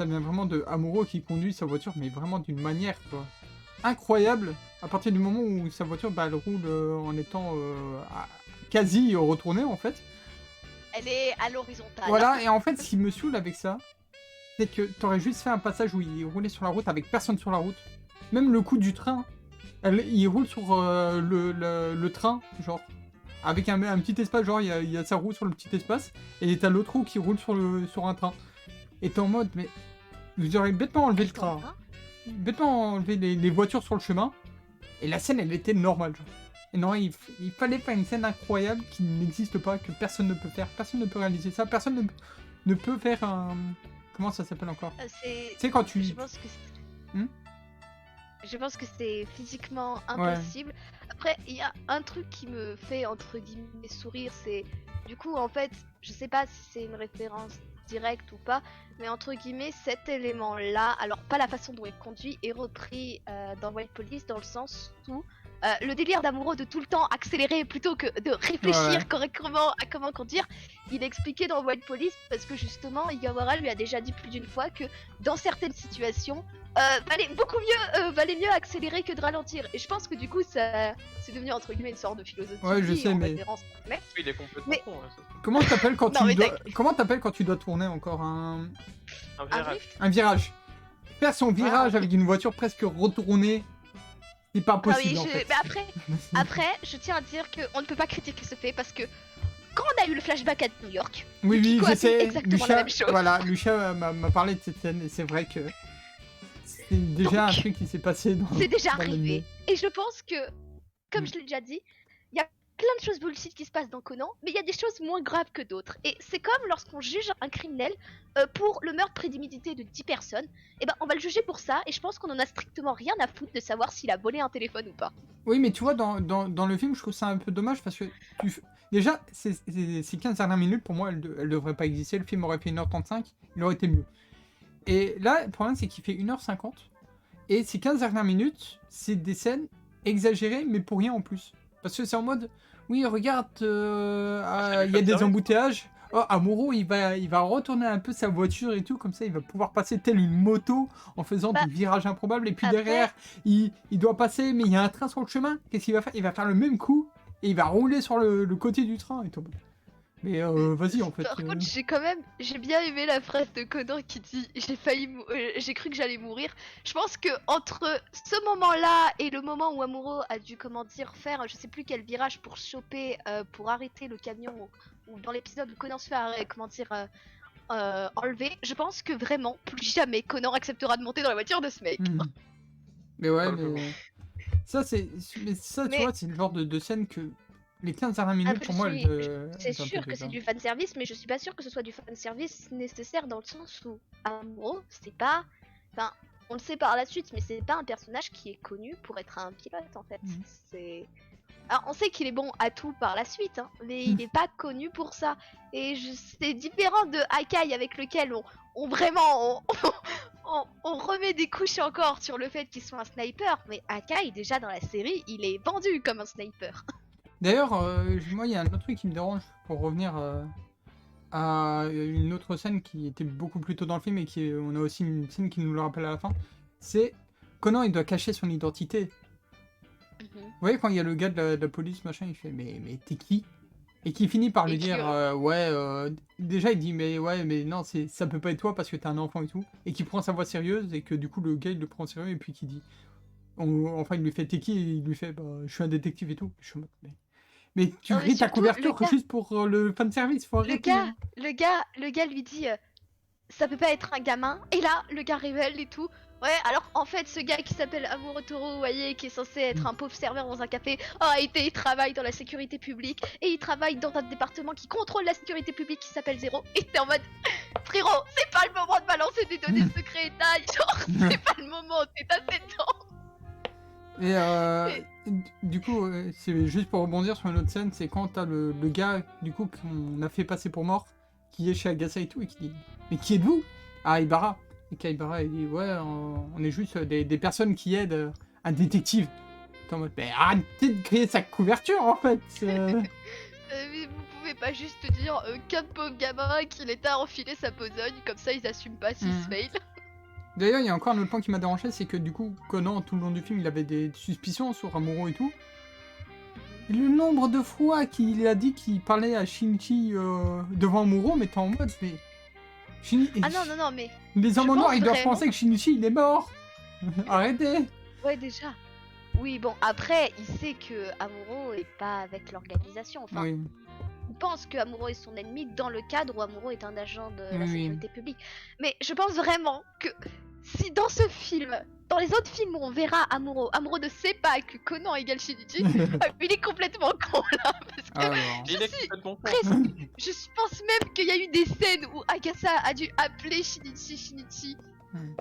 vient vraiment de Amuro qui conduit sa voiture mais vraiment d'une manière quoi incroyable à partir du moment où sa voiture elle roule en étant quasi retournée en fait. Elle est à l'horizontale. Voilà, et en fait, ce qui me saoule avec ça, c'est que t'aurais juste fait un passage où il roulait sur la route avec personne sur la route. Même le coup du train, il roule sur le train, genre, avec un petit espace, genre, il y a sa roue sur le petit espace, et t'as l'autre roue qui roule sur un train. Et t'es en mode, mais vous aurez bêtement enlevé le train, bêtement enlevé les voitures sur le chemin, et la scène, elle était normale, genre. Et non, il fallait faire une scène incroyable qui n'existe pas, que personne ne peut faire, personne ne peut réaliser ça, personne ne peut faire un... Comment ça s'appelle encore? C'est... Tu sais quand tu... Je pense que c'est... Hmm Je pense que c'est physiquement impossible. Après, il y a un truc qui me fait entre guillemets sourire, c'est du coup en fait, je sais pas si c'est une référence directe ou pas, mais entre guillemets cet élément-là, alors pas la façon dont il conduit, est repris dans White Police dans le sens où le délire d'amoureux de tout le temps accélérer plutôt que de réfléchir Ouais. correctement à comment conduire, il est expliqué dans White Police parce que justement Igawara lui a déjà dit plus d'une fois que dans certaines situations valait mieux accélérer que de ralentir. Et je pense que du coup ça c'est devenu entre guillemets une sorte de philosophie Ouais, je sais, en mais- référence au mec. Il est complètement Mais- con, hein, ça. Comment t'appelles quand Non, mais quand tu dois tourner encore un Un Un virage. drift. virage? Faire son virage avec une voiture presque retournée, c'est pas Ah oui, possible en fait. mais après, je tiens à dire qu'on ne peut pas critiquer ce fait parce que quand on a eu le flashback à New York, Oui, Yukiko je a fait sais. exactement la même chose. Voilà, Lucia m'a parlé de cette scène et c'est vrai que c'est déjà un Donc, truc qui s'est passé dans. c'est déjà dans l'anime. arrivé. Et je pense que, comme Mm. je l'ai déjà dit, il y a plein de choses bullshit qui se passent dans Conan, mais il y a des choses moins graves que d'autres. Et c'est comme lorsqu'on juge un criminel pour le meurtre prémédité de 10 personnes, et ben on va le juger pour ça, et je pense qu'on en a strictement rien à foutre de savoir s'il a volé un téléphone ou pas. Oui, mais tu vois, dans le film, je trouve ça un peu dommage parce que déjà, ces 15 dernières minutes, pour moi, elles devraient pas exister. Le film aurait fait 1h35, il aurait été mieux. Et là, le problème, c'est qu'il fait 1h50. Et ces 15 dernières minutes, c'est des scènes exagérées, mais pour rien en plus. Parce que c'est en mode, oui, regarde, il y a des embouteillages. Oh, Amuro, il va retourner un peu sa voiture et tout, comme ça, il va pouvoir passer tel une moto en faisant Bah, des virages improbables. Et puis après- derrière, il doit passer, mais il y a un train sur le chemin. Qu'est-ce qu'il va faire? Il va faire le même coup et il va rouler sur le côté du train et tout. Mais vas-y, en fait. Par contre, j'ai bien aimé la phrase de Conan qui dit j'ai cru que j'allais mourir. Je pense que entre ce moment-là et le moment où Amuro a dû faire je sais plus quel virage pour choper pour arrêter le camion ou dans l'épisode où Conan se fait enlever, je pense que vraiment plus jamais Conan acceptera de monter dans la voiture de ce mec. Hmm. Mais ouais, Probablement. mais ça, tu Mais- vois, c'est le genre de scène que les 15 dernières minutes, Après, pour moi, C'est sûr que c'est du fanservice, mais je suis pas sûre que ce soit du fanservice nécessaire dans le sens où Amuro, c'est pas. Enfin, on le sait par la suite, mais c'est pas un personnage qui est connu pour être un pilote en fait. Mhm. C'est. Alors, on sait qu'il est bon à tout par la suite, hein, mais il n'est pas connu pour ça. Et c'est différent de Akai avec lequel on vraiment on remet des couches encore sur le fait qu'il soit un sniper. Mais Akai, déjà dans la série, il est vendu comme un sniper. D'ailleurs, moi, il y a un autre truc qui me dérange pour revenir à une autre scène qui était beaucoup plus tôt dans le film et on a aussi une scène qui nous le rappelle à la fin. C'est Conan, il doit cacher son identité. Vous voyez, quand il y a le gars de la police, machin, il fait mais t'es qui? Et qui finit par lui dire déjà il dit mais non, ça peut pas être toi parce que t'es un enfant et tout. Et qui prend sa voix sérieuse et que du coup le gars il le prend sérieux et puis qui dit. Enfin, il lui fait t'es qui? Et il lui fait je suis un détective et tout. Je suis en mode, mais tu Non, mais ris ta surtout, couverture le gars- juste pour le fanservice, faut arrêter. hein. Le gars lui dit ça peut pas être un gamin. Et là, le gars révèle et tout. Ouais, alors en fait, ce gars qui s'appelle Amuro Toro, vous voyez, qui est censé être un pauvre serveur dans un café, il travaille dans la sécurité publique et il travaille dans un département qui contrôle la sécurité publique qui s'appelle Zéro. Et t'es en mode, frérot, c'est pas le moment de balancer des données secrétaires, genre, c'est pas le moment, t'es assez temps. Et du coup, c'est juste pour rebondir sur une autre scène, c'est quand t'as le gars, du coup, qu'on a fait passer pour mort, qui est chez Agasa et tout, et qui dit mais qui êtes-vous? Ah, Ibarra. Et Kaibara, il dit ouais, on est juste des personnes qui aident un détective. T'es en mode, mais arrêtez de créer sa couverture en fait. Mais vous pouvez pas juste dire qu'un pauvre gamin qu'il est à enfiler sa besogne, comme ça ils assument pas s'ils se fail. D'ailleurs, il y a encore un autre point qui m'a dérangé, c'est que du coup, Conan, tout le long du film, il avait des suspicions sur Amuro et tout. Et le nombre de fois qu'il a dit qu'il parlait à Shinichi devant Amuro, mais t'es en mode, mais... Ah non, mais... Les hommes en je noir, pense ils doivent vraiment- penser que Shinichi, il est mort. Arrêtez. Ouais, déjà. Oui, bon, après, il sait que Amuro est pas avec l'organisation. Enfin, Oui. il pense que Amuro est son ennemi dans le cadre où Amuro est un agent de la Oui. sécurité publique. Mais je pense vraiment que si dans ce film, dans les autres films où on verra Amuro ne sait pas que Conan égale Shinichi, il est complètement con là. Parce que Alors, Il est je suis complètement con. presque... Je pense même qu'il y a eu des scènes où Agasa a dû appeler Shinichi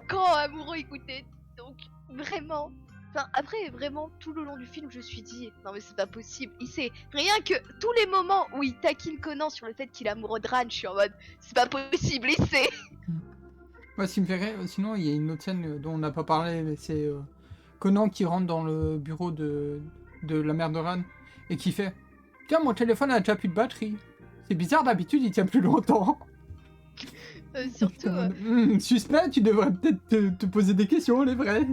quand Amuro écoutait. Donc, vraiment... Enfin, après, vraiment, tout le long du film, je me suis dit, non mais c'est pas possible. Il sait, rien que tous les moments où il taquine Conan sur le fait qu'il est amoureux de Ran, je suis en mode, c'est pas possible, il sait. ouais, ce qui me fait rire, sinon, il y a une autre scène dont on n'a pas parlé, mais c'est Conan qui rentre dans le bureau de la mère de Ran et qui fait tiens, mon téléphone a déjà plus de batterie. C'est bizarre, d'habitude, il tient plus longtemps. Surtout, Suspect, tu devrais peut-être te poser des questions, les vrais.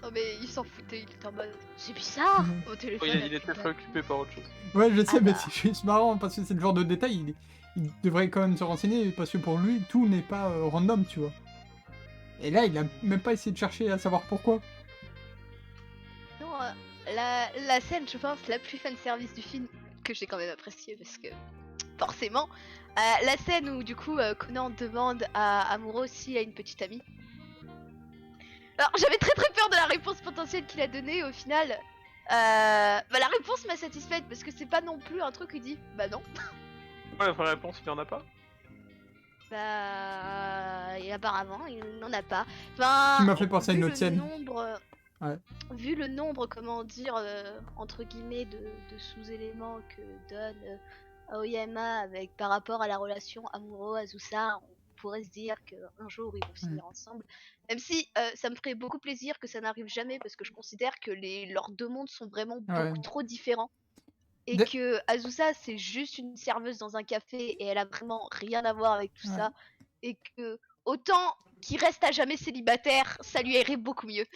non mais il s'en foutait, il était en mode, c'est bizarre, au Oui, téléphone. il était préoccupé par autre chose. Ouais, je sais, Ah mais bah. c'est juste marrant parce que c'est le genre de détail, il devrait quand même se renseigner parce que pour lui, tout n'est pas random, tu vois. Et là, il a même pas essayé de chercher à savoir pourquoi. Non, la scène, je pense, la plus fanservice du film, que j'ai quand même appréciée parce que, forcément, la scène où du coup Conan demande à Amuro s'il a une petite amie. Alors j'avais très peur de la réponse potentielle qu'il a donnée au final. La réponse m'a satisfaite parce que c'est pas non plus un truc qui dit bah non. Ouais, la vraie réponse, il y en a pas. Et apparemment il n'en a pas. Enfin, Tu m'as fait penser à une vu autre le scène. nombre, Ouais. Vu le nombre, comment dire, entre guillemets, de sous-éléments que donne Aoyama avec par rapport à la relation Amuro-Azusa, on pourrait se dire qu'un jour ils vont finir ensemble. Même si ça me ferait beaucoup plaisir que ça n'arrive jamais parce que je considère que leurs deux mondes sont vraiment Ouais. beaucoup trop différents. Et De- que Azusa c'est juste une serveuse dans un café et elle a vraiment rien à voir avec tout Ouais. ça. Et que autant qu'il reste à jamais célibataire, ça lui irait beaucoup mieux.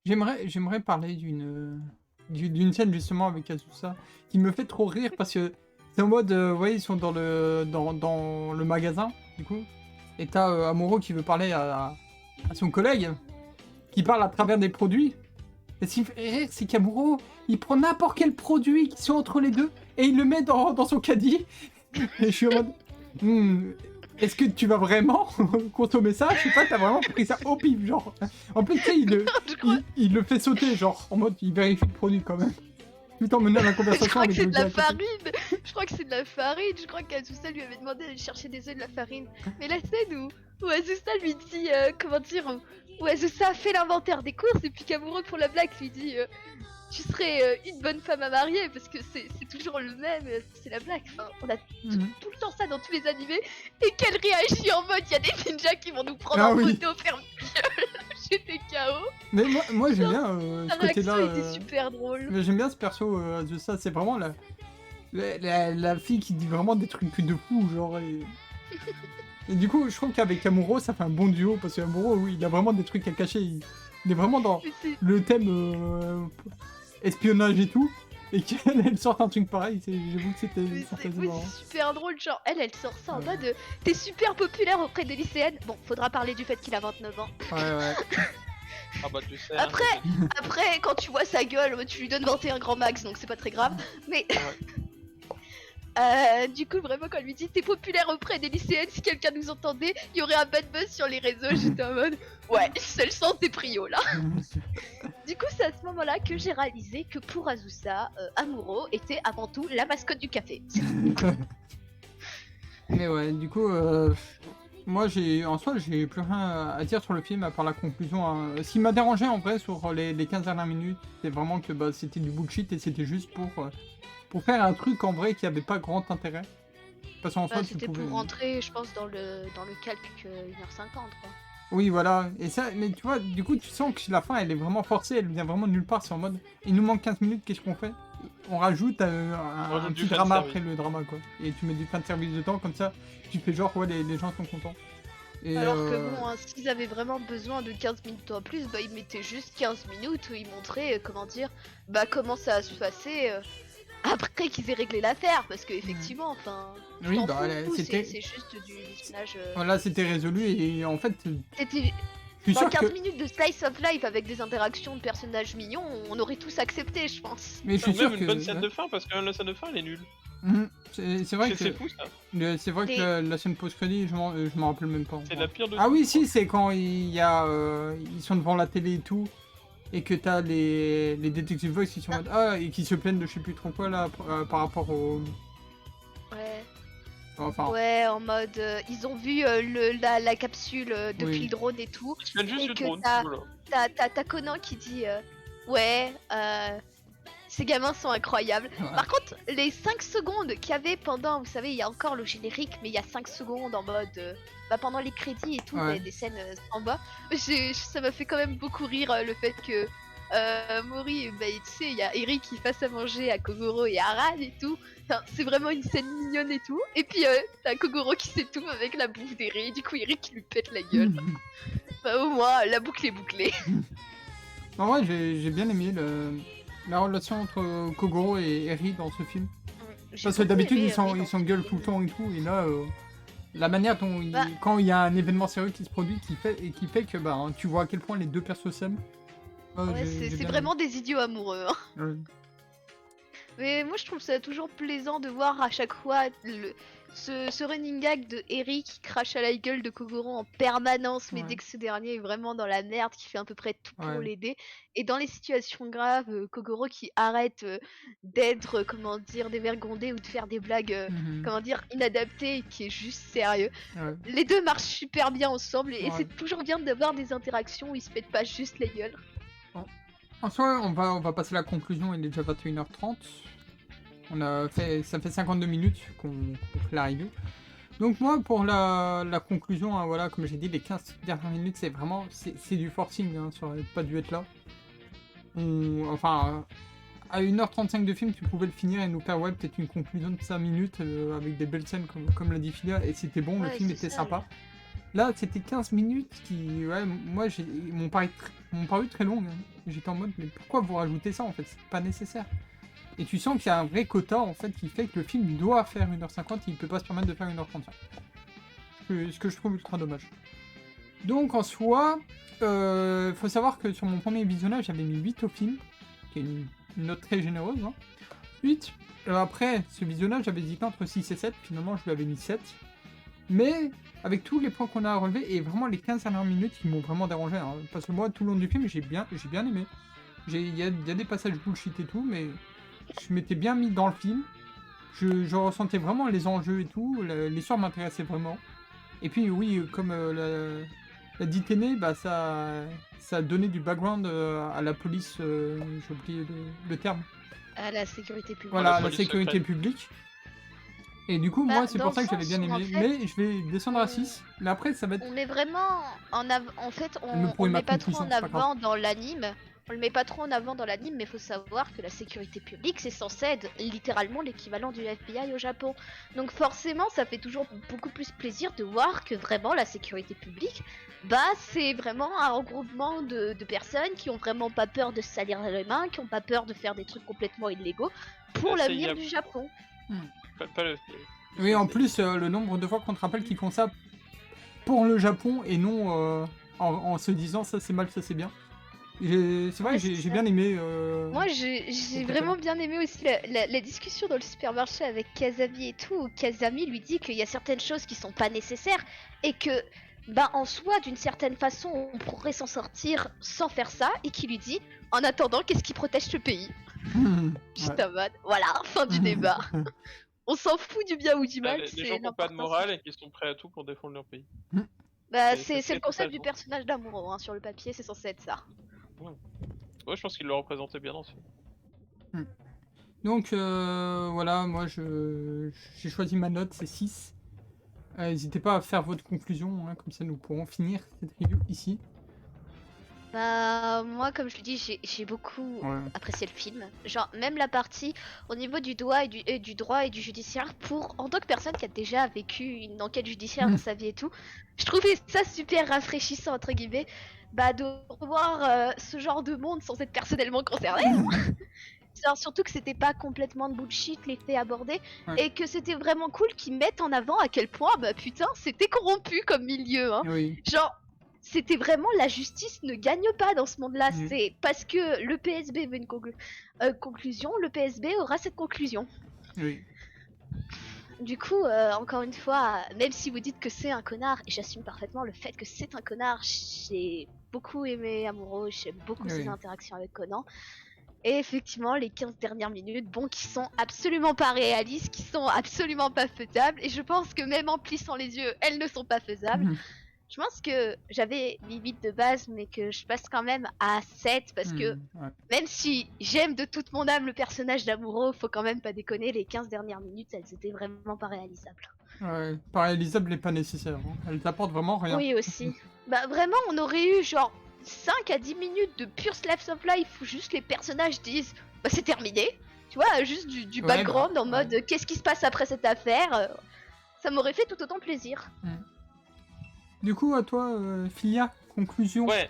J'aimerais parler d'une scène justement avec Azusa qui me fait trop rire parce que c'est en mode, vous voyez, ils sont dans le magasin, du coup, et t'as Amuro qui veut parler à son collègue, qui parle à travers des produits. Et ce qui me fait rire, c'est qu'Amuro, il prend n'importe quel produit qui sont entre les deux et il le met dans son caddie. Et je suis en mode, est-ce que tu vas vraiment consommer ça? Je sais pas, t'as vraiment pris ça au pif, genre. En plus, tu sais, il le fait sauter, genre, en mode, il vérifie le produit quand même. tout en menant la Je conversation crois que avec c'est le de la gars. à côté. farine. Je crois que c'est de la farine. Je crois qu'Azusa lui avait demandé d'aller chercher des œufs de la farine. Mais la scène où Azusa lui dit, comment dire, où Azusa fait l'inventaire des courses et puis qu'Amuro pour la blague lui dit, tu serais une bonne femme à marier parce que c'est toujours le même, c'est la blague. Enfin, on a Mhm. tout le temps ça dans tous les animés et qu'elle réagit en mode, il y a des ninjas qui vont nous prendre Ah en oui. photo, ferme ta gueule. J'étais KO. Mais moi j'aime bien La ce côté-là. réaction était super drôle. Mais j'aime bien ce perso de ça, c'est vraiment la fille qui dit vraiment des trucs de fou, genre. Et du coup, je trouve qu'avec Amuro, ça fait un bon duo, parce qu'Amuro, oui, il a vraiment des trucs à cacher. Il est vraiment dans Mais c'est- le thème espionnage et tout, et qu'elle sort un truc pareil, j'avoue que c'était Mais c'était oui, marrant. c'est super drôle, genre elle sort ça en Ouais. mode t'es super populaire auprès des lycéennes. Bon, faudra parler du fait qu'il a 29 ans. Ouais. Ah bah tu sais. Après- hein, Après, quand tu vois sa gueule, tu lui donnes 21 grands max, donc c'est pas très grave. Mais du coup, vraiment, quand elle lui dit t'es populaire auprès des lycéennes, si quelqu'un nous entendait, il y aurait un bad buzz sur les réseaux. J'étais en mode ouais, c'est le sens des prios là. Du coup, c'est à ce moment-là que j'ai réalisé que pour Azusa, Amuro était avant tout la mascotte du café. Mais ouais, du coup, moi en soi, j'ai plus rien à dire sur le film à part la conclusion. Hein. Ce qui m'a dérangé en vrai sur les 15 dernières minutes, c'est vraiment que c'était du bullshit et c'était juste pour faire un truc en vrai qui avait pas grand intérêt. Parce qu'en soi, tu C'était pouvais. pour rentrer, je pense, dans le calque 1h50 quoi. Oui, voilà. Et ça, mais tu vois, du coup, tu sens que la fin, elle est vraiment forcée, elle vient vraiment de nulle part. C'est en mode, il nous manque 15 minutes, qu'est-ce qu'on fait? On rajoute un rajoute petit du drama fanservice. après le drama, quoi. Et tu mets du fan service dedans, comme ça, tu fais genre, ouais, les gens sont contents. Et, Alors que bon, hein, s'ils avaient vraiment besoin de 15 minutes en plus, bah ils mettaient juste 15 minutes où ils montraient, comment dire, bah comment ça se passait après qu'ils aient réglé l'affaire. Parce que effectivement, enfin, tu Oui, t'en bah, fous, c'était. c'est juste du espionnage. Voilà, c'était résolu et en fait, C'était je suis dans sûr 15 que. minutes de slice of life avec des interactions de personnages mignons, on aurait tous accepté, je pense. Mais je suis Même sûr une que. bonne scène de fin parce que la scène de fin elle est nulle. Mhm. C'est vrai que. C'est fou ça. C'est vrai que Et- la scène post-crédit, je m'en rappelle même pas. C'est la pire de Ah toutes, oui, quoi. si, c'est quand il y a, ils sont devant la télé et tout, et que t'as les Detective Voice qui sont en mode et qui se plaignent de je sais plus trop quoi là par rapport au. Ouais. Enfin, Ouais, en mode, ils ont vu la capsule depuis Oui. le drone et tout. Ils se plaignent juste Et du que drone. t'as- Voilà. T'as Conan qui dit ouais, ces gamins sont incroyables. Ouais. Par contre, les 5 secondes qu'il y avait pendant, vous savez, il y a encore le générique, mais il y a 5 secondes en mode pendant les crédits et tout, Ouais. des scènes en bas, ça m'a fait quand même beaucoup rire le fait que Mori, bah, tu sais, il y a Eric qui fasse à manger à Kogoro et à Aran et tout. Enfin, c'est vraiment une scène mignonne et tout. Et puis t'as Kogoro qui s'étouffe avec la bouffe d'Eric, du coup Eric qui lui pète la gueule. Bah au moins, la boucle est bouclée. en vrai, j'ai bien aimé la relation entre Kogoro et Eri dans ce film. J'ai Parce que beaucoup d'habitude, aimé, ils dans s'engueulent ce tout le film. temps et tout, et là, la manière dont Bah. quand il y a un événement sérieux qui se produit, qui fait que bah, tu vois à quel point les deux persos s'aiment. Ouais, c'est vraiment des idiots amoureux. Hein. aimé. Mais moi, je trouve ça toujours plaisant de voir à chaque fois ce running gag de Eric qui crache à la gueule de Kogoro en permanence, mais Ouais. dès que ce dernier est vraiment dans la merde, qui fait à peu près tout pour Ouais. l'aider. Et dans les situations graves, Kogoro qui arrête d'être, comment dire, dévergondé ou de faire des blagues, Mhm. comment dire, inadaptées, et qui est juste sérieux. Ouais. Les deux marchent super bien ensemble, et Ouais. c'est toujours bien d'avoir des interactions où ils se pètent pas juste les gueules. En soi, on va passer à la conclusion, il est déjà 21h30. Ça fait 52 minutes qu'on fait la review. Donc moi, pour la conclusion, hein, voilà, comme j'ai dit, les 15 dernières minutes, c'est vraiment, c'est du forcing, hein, ça aurait pas dû être là. À 1h35 de film, tu pouvais le finir et nous faire peut-être une conclusion de 5 minutes avec des belles scènes comme l'a dit Philia, et c'était bon, le Ouais, film c'est était ça, sympa. Là, c'était 15 minutes qui, ouais, moi, m'ont paru très longues. Hein. J'étais en mode, mais pourquoi vous rajoutez ça en fait? C'est pas nécessaire. Et tu sens qu'il y a un vrai quota en fait qui fait que le film doit faire 1h50 et il peut pas se permettre de faire 1h35. Ce que je trouve ultra dommage. Donc en soi, faut savoir que sur mon premier visionnage, j'avais mis 8 au film, qui est une note très généreuse. Hein. 8. Après ce visionnage, j'avais hésité entre 6 et 7. Finalement, je lui avais mis 7. Mais avec tous les points qu'on a à relever et vraiment les 15 dernières minutes qui m'ont vraiment dérangé. Hein, parce que moi, tout le long du film, j'ai bien aimé. Il y a des passages bullshit et tout, mais je m'étais bien mis dans le film. Je ressentais vraiment les enjeux et tout. L'histoire m'intéressait vraiment. Et puis oui, comme l'a dit Téné, bah ça a donné du background à la police, j'ai oublié le terme. À la sécurité publique. Voilà, la la police sécurité secrète. publique. Et du coup, Bah, moi, c'est dans pour ça le que j'avais bien sens où, aimé. en fait, Mais je vais descendre à 6. Mais après, ça va être... On met vraiment en avant. En fait, Elle me on pourrit le ma met pas trop conclusion, en c'est pas grave. avant dans l'anime. On le met pas trop en avant dans l'anime, mais faut savoir que la sécurité publique, c'est censé être littéralement l'équivalent du FBI au Japon. Donc forcément, ça fait toujours beaucoup plus plaisir de voir que vraiment la sécurité publique, bah c'est vraiment un regroupement de personnes qui ont vraiment pas peur de se salir les mains, qui ont pas peur de faire des trucs complètement illégaux pour Ça, l'avenir y a- du Japon. Pas le. Oui, en plus, le nombre de fois qu'on te rappelle qu'ils font ça pour le Japon et non en se disant ça c'est mal, ça c'est bien. C'est vrai Ouais, que j'ai c'est j'ai ça. bien aimé. Moi, j'ai c'est vraiment bien aimé aussi la discussion dans le supermarché avec Kazami et tout, où Kazami lui dit qu'il y a certaines choses qui sont pas nécessaires et que, bah, en soi, d'une certaine façon, on pourrait s'en sortir sans faire ça, et qui lui dit, en attendant, qu'est-ce qui protège ce pays? Juste en mode, voilà, fin du débat. On s'en fout du bien ou du mal, Les c'est gens qui n'ont pas de l'important, morale et qui sont prêts à tout pour défendre leur pays. Bah, c'est c'est le concept du totalement. personnage d'Amuro, hein, sur le papier, c'est censé être ça. Ouais, je pense qu'il le représentait bien dans ce film. Donc voilà, moi j'ai choisi ma note, c'est 6. N'hésitez pas à faire votre conclusion, hein, comme ça nous pourrons finir cette review ici. Bah, moi, comme je le dis, j'ai beaucoup Ouais. apprécié le film. Genre, même la partie au niveau du droit et du judiciaire, en tant que personne qui a déjà vécu une enquête judiciaire dans sa vie et tout, je trouvais ça super rafraîchissant, entre guillemets, bah, de revoir ce genre de monde sans être personnellement concerné. Genre, surtout que c'était pas complètement de bullshit les faits abordés, Ouais. et que c'était vraiment cool qu'ils mettent en avant à quel point, bah putain, c'était corrompu comme milieu, hein. Oui. Genre, c'était vraiment la justice ne gagne pas dans ce monde-là. Mhm. C'est parce que le PSB veut une conclusion, le PSB aura cette conclusion. Oui. Du coup, encore une fois, même si vous dites que c'est un connard, et j'assume parfaitement le fait que c'est un connard, j'ai beaucoup aimé Amuro, j'aime beaucoup ses Oui. interactions avec Conan. Et effectivement, les 15 dernières minutes, bon, qui sont absolument pas réalistes, qui sont absolument pas faisables, et je pense que même en plissant les yeux, elles ne sont pas faisables. Je pense que j'avais mis 8 de base, mais que je passe quand même à 7 parce que Ouais. même si j'aime de toute mon âme le personnage d'Amuro, faut quand même pas déconner, les 15 dernières minutes, elles étaient vraiment pas réalisables. Ouais. Pas réalisable et pas nécessaire. Hein. Elle t'apporte vraiment rien. Oui, aussi. Bah, vraiment, on aurait eu genre 5 à 10 minutes de pure slice of life où juste les personnages disent bah, c'est terminé. Tu vois, juste du Ouais, background bah, en mode qu'est-ce qui se passe après cette affaire. Ça m'aurait fait tout autant plaisir. Du coup, à toi, Filia, conclusion. Ouais.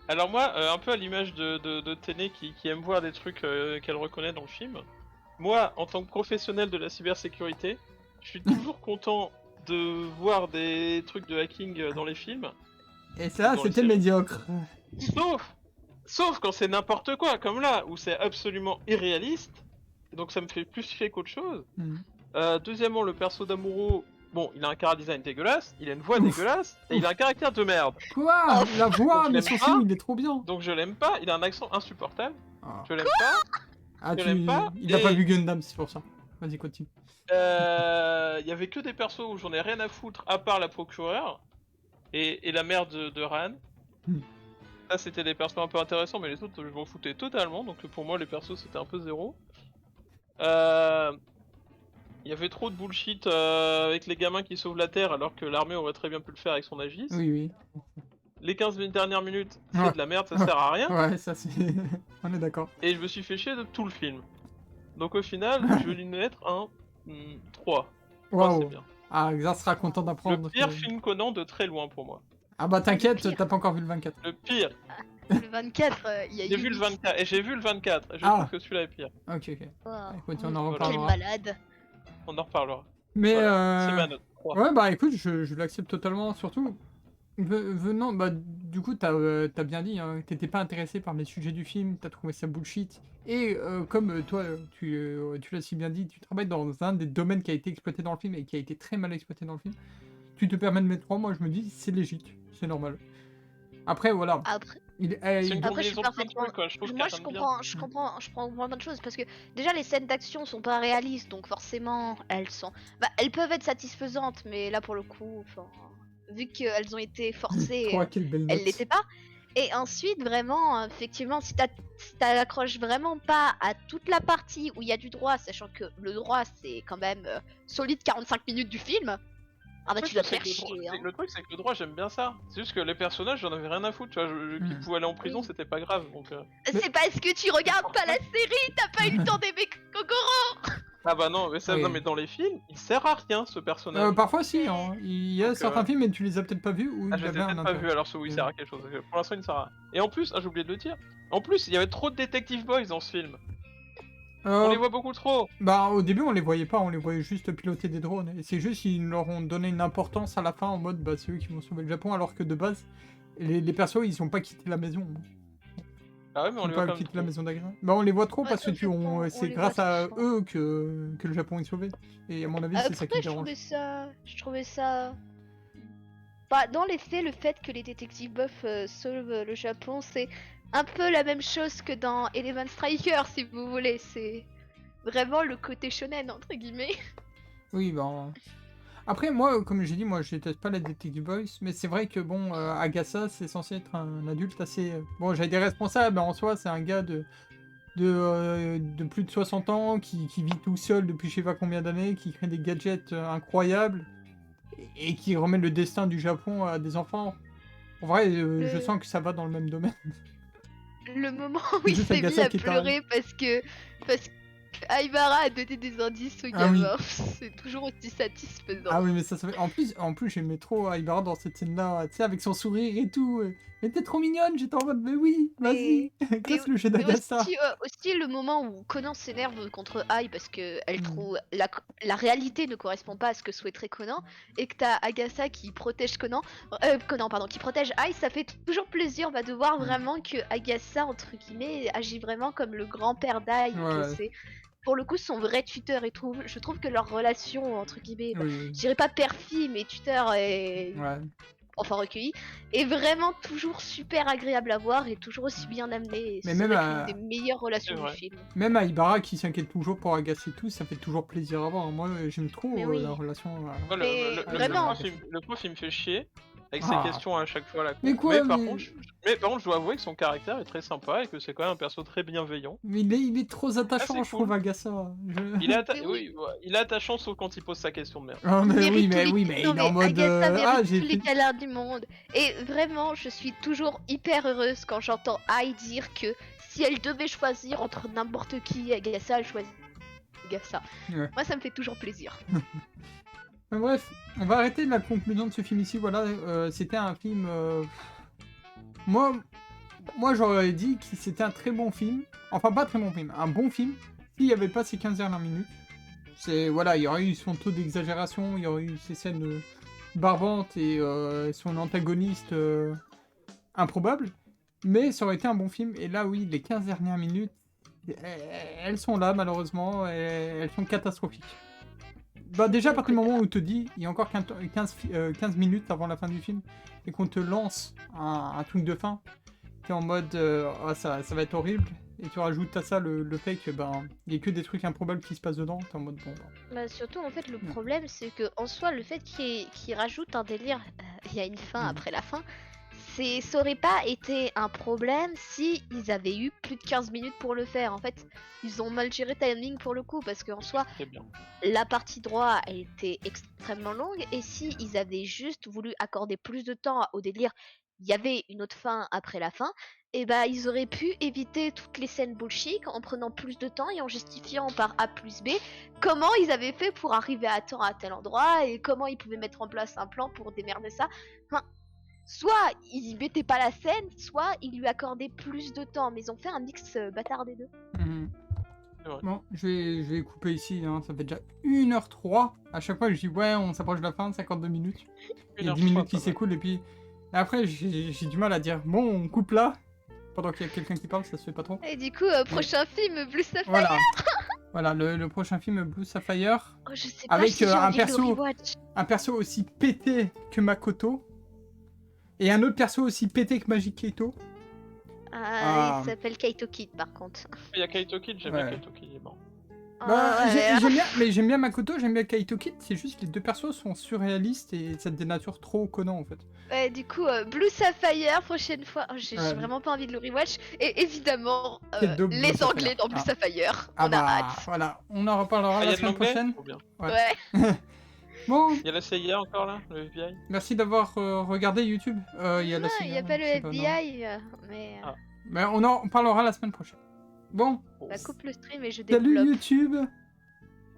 Alors moi, un peu à l'image de Téné qui aime voir des trucs qu'elle reconnaît dans le film, moi, en tant que professionnel de la cybersécurité, je suis toujours content de voir des trucs de hacking dans les films. Et ça, dans les c'était séries. médiocre. Sauf quand c'est n'importe quoi, comme là, où c'est absolument irréaliste. Donc ça me fait plus chier qu'autre chose. Deuxièmement, le perso d'Amuro, bon, il a un chara-design dégueulasse, il a une voix Ouf. dégueulasse, et il a un caractère de merde. Quoi La voix, Donc, mais je son l'aime film, pas. il est trop bien. Donc je l'aime pas, il a un accent insupportable, Ah, je l'aime pas. Ah, je l'aime pas, il a et- pas vu Gundam, c'est pour ça. Vas-y, continue. Il y avait que des persos où j'en ai rien à foutre, à part la procureure et la mère de Ran. Hmm. Ça, c'était des persos un peu intéressants, mais les autres, je m'en foutais totalement. Donc pour moi, les persos, c'était un peu zéro. Il y avait trop de bullshit avec les gamins qui sauvent la Terre, alors que l'armée aurait très bien pu le faire avec son Aegis. Oui, oui. Les 15 dernières minutes, c'est Ouais. de la merde, ça sert à rien. Ouais, ça c'est... On est d'accord. Et je me suis fait chier de tout le film. Donc au final, je vais lui mettre un 3. 3, c'est Waouh. bien. Ah, Xar sera content Le d'apprendre. pire que- film Conan de très loin pour moi. Ah bah t'inquiète, Le pire. t'as pas encore vu le 24. Le pire. Le 24, il y a J'ai eu vu le 24 et j'ai vu le 24. Je Ah. trouve que celui-là est pire. Ok, ok. Wow. Écoute, on en Quel reparlera. malade. On en reparlera. Mais Voilà, c'est ma note. 3. ouais, bah écoute, je l'accepte totalement, surtout venant, bah du coup, t'as bien dit, hein, t'étais pas intéressé par les sujets du film, t'as trouvé ça bullshit. Et comme toi, tu l'as si bien dit, tu travailles dans un des domaines qui a été exploité dans le film et qui a été très mal exploité dans le film, tu te permets de mettre 3, moi je me dis, c'est légit, c'est normal. Après, voilà. C'est une Après, je suis combinaison de plein de parfaitement. trucs, quoi. Je trouve Moi, qu'elle je donne bien. comprends plein de choses parce que déjà les scènes d'action sont pas réalistes, donc forcément elles peuvent être satisfaisantes, mais là pour le coup, enfin, vu qu'elles ont été forcées, 3, quelle belle elles note. l'étaient pas. Et ensuite, vraiment, effectivement, si t'accroches vraiment pas à toute la partie où il y a du droit, sachant que le droit c'est quand même solide 45 minutes du film, ah bah Le tu dois truc, te c'est faire que chier. Hein. le truc, c'est que le droit, j'aime bien ça. C'est juste que les personnages, j'en avais rien à foutre, tu vois. Qu'ils pouvaient aller en prison, Oui. c'était pas grave. Donc, C'est parce que tu regardes pas la série, t'as pas eu le temps d'aimer Kokoro. Ah bah non, mais ça, Oui. non, mais dans les films, il sert à rien ce personnage. Parfois, si. Hein. Il y a Donc, certains films, mais tu les as peut-être pas vus ou Ah, il je y les ai avait un peut-être pas intérêt. vus alors ceux où il sert à quelque chose. Parce que pour l'instant, il ne sert à rien. Et en plus, j'ai oublié de le dire. En plus, il y avait trop de Detective Boys dans ce film. On les voit beaucoup trop. Bah, au début, on les voyait pas, on les voyait juste piloter des drones. Et c'est juste qu'ils leur ont donné une importance à la fin en mode, bah, c'est eux qui vont sauver le Japon, alors que de base, les persos, ils ont pas quitté la maison. Ah ouais, mais Ils on ont les voit pas quand même quitté trop. la maison d'Agra. Bah, on les voit trop Ouais, parce que on c'est les grâce voit à trop. eux que le Japon est sauvé. Et à mon avis, c'est ça qui Après, me dérange. je trouvais ça. Bah, dans les faits, le fait que les détectives buffs sauvent le Japon, c'est un peu la même chose que dans Eleven Striker, si vous voulez. C'est vraiment le côté shonen, entre guillemets. Oui, bah. Après, moi, comme j'ai dit, moi, je déteste pas les Detective Boys, mais c'est vrai que, bon, Agasa, c'est censé être un adulte assez... Bon, j'avais des responsables, mais en soi, c'est un gars de plus de 60 ans, qui vit tout seul depuis je sais pas combien d'années, qui crée des gadgets incroyables, et qui remet le destin du Japon à des enfants. En vrai, je sens que ça va dans le même domaine. Le moment où C'est il juste s'est mis Agasa à qui est pleurer parce que Aibara a donné des indices au Ah oui. gamin. C'est toujours aussi satisfaisant. Ah oui, mais ça fait... En plus j'aimais trop Aibara dans cette scène-là, tu sais, avec son sourire et tout. Mais t'es trop mignonne, j'étais en mode, mais oui, vas-y, casse le jeu Mais d'Agasa. aussi le moment où Conan s'énerve contre Ai parce que elle Mm. trouve la réalité ne correspond pas à ce que souhaiterait Conan et que t'as Agasa qui protège Conan pardon, qui protège Ai, ça fait toujours plaisir de voir vraiment que Agasa entre guillemets agit vraiment comme le grand-père d'Ai, que Ouais. c'est pour le coup son vrai tuteur et je trouve que leur relation entre guillemets, Oui. je dirais pas père-fille mais tuteur et Ouais. enfin recueilli, est vraiment toujours super agréable à voir et toujours aussi bien amené. Mais C'est même une des meilleures relations C'est du vrai. film. Même Aibara qui s'inquiète toujours pour Agassi et tout, ça fait toujours plaisir à voir. Moi, j'aime trop Mais oui. la relation. Moi, Mais vraiment. le prof, il me fait chier. Avec Ah. ses questions à chaque fois là. Mais quoi, par mais- contre, je dois avouer que son caractère est très sympa et que c'est quand même un perso très bienveillant. Mais il est trop attachant, c'est je trouve, cool. Agassa. Il est, Mais oui. il est attachant sauf quand il pose sa question de merde. Ah, mais Mérite oui, tous mais les- oui, mais non, il est en mode. Agatha mérite j'ai tous les fait- câlins du monde. Et vraiment, je suis toujours hyper heureuse quand j'entends Ai dire que si elle devait choisir entre n'importe qui et Agatha, elle choisit Agatha. Ouais. Moi, ça me fait toujours plaisir. Mais bref, on va arrêter la conclusion de ce film ici. Voilà, c'était un film. Moi j'aurais dit que c'était un très bon film. Enfin, pas très bon film, un bon film. S'il n'y avait pas ces 15 dernières minutes. Voilà, il y aurait eu son taux d'exagération, il y aurait eu ces scènes barbantes et son antagoniste improbable. Mais ça aurait été un bon film. Et là, oui, les 15 dernières minutes, elles sont là, malheureusement. Elles sont catastrophiques. Bah déjà, à partir du moment où on te dit, il y a encore 15 minutes avant la fin du film, et qu'on te lance un truc de fin, t'es en mode, ça va être horrible, et tu rajoutes à ça le fait que, il y a que des trucs improbables qui se passent dedans, t'es en mode, bon, Bah, surtout, en fait, le problème, c'est que en soi, le fait qu'il rajoute un délire, il y a une fin après la fin, ça aurait pas été un problème si ils avaient eu plus de 15 minutes pour le faire. En fait, ils ont mal géré timing pour le coup, parce qu'en soi, C'est bien. la partie droit, elle était extrêmement longue, et si ils avaient juste voulu accorder plus de temps au délire, il y avait une autre fin après la fin, et bah ils auraient pu éviter toutes les scènes bullshit en prenant plus de temps et en justifiant par A plus B comment ils avaient fait pour arriver à temps à tel endroit et comment ils pouvaient mettre en place un plan pour démerder ça. Enfin, soit ils mettaient pas la scène, soit ils lui accordaient plus de temps, mais ils ont fait un mix bâtard des deux. C'est vrai. Bon, je vais couper ici, hein, ça fait déjà 1h03. À chaque fois, je dis, ouais, on s'approche de la fin, 52 minutes. Il y a 10 minutes qui s'écoulent, et puis après, j'ai du mal à dire, bon, on coupe là. Pendant qu'il y a quelqu'un qui parle, ça se fait pas trop. Et du coup, prochain film, Blue Sapphire. Voilà. Voilà, le prochain film Blue Sapphire. Oh, je sais pas Avec si j'ai un envie de le perso- rewatch. Un perso aussi pété que Makoto. Et un autre perso aussi pété que Magic Keito. Ah. Il s'appelle Kaito Kid par contre. Il y a Kaito Kid, j'aime bien Ouais. Kaito Kid, il est mort. Bah, Ouais, j'aime bien Makoto, j'aime bien Kaito Kid, c'est juste que les deux persos sont surréalistes et ça dénature trop Conan en fait. ouais, du coup, Blue Sapphire, prochaine fois. Oh, j'ai Ouais. vraiment pas envie de le rewatch. Et évidemment, Quel double Blue les Sapphire. Anglais dans Blue Ah. Sapphire. Ah On a bah hâte. voilà, on en reparlera Ah, il y la a de semaine l'anglais prochaine. Trop bien. Ouais. Ouais. Bon, Il y a la CIA encore là, le FBI. merci d'avoir regardé YouTube. Il y a la Non, il n'y a CIA, pas le je sais non. FBI, mais Ah. Mais on en parlera la semaine prochaine. Bon, bah, coupe le stream et je salut développe. YouTube.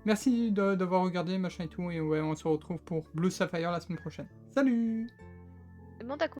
Merci d'avoir regardé, machin et tout. Et ouais, on se retrouve pour Blue Sapphire la semaine prochaine. Salut! Demande à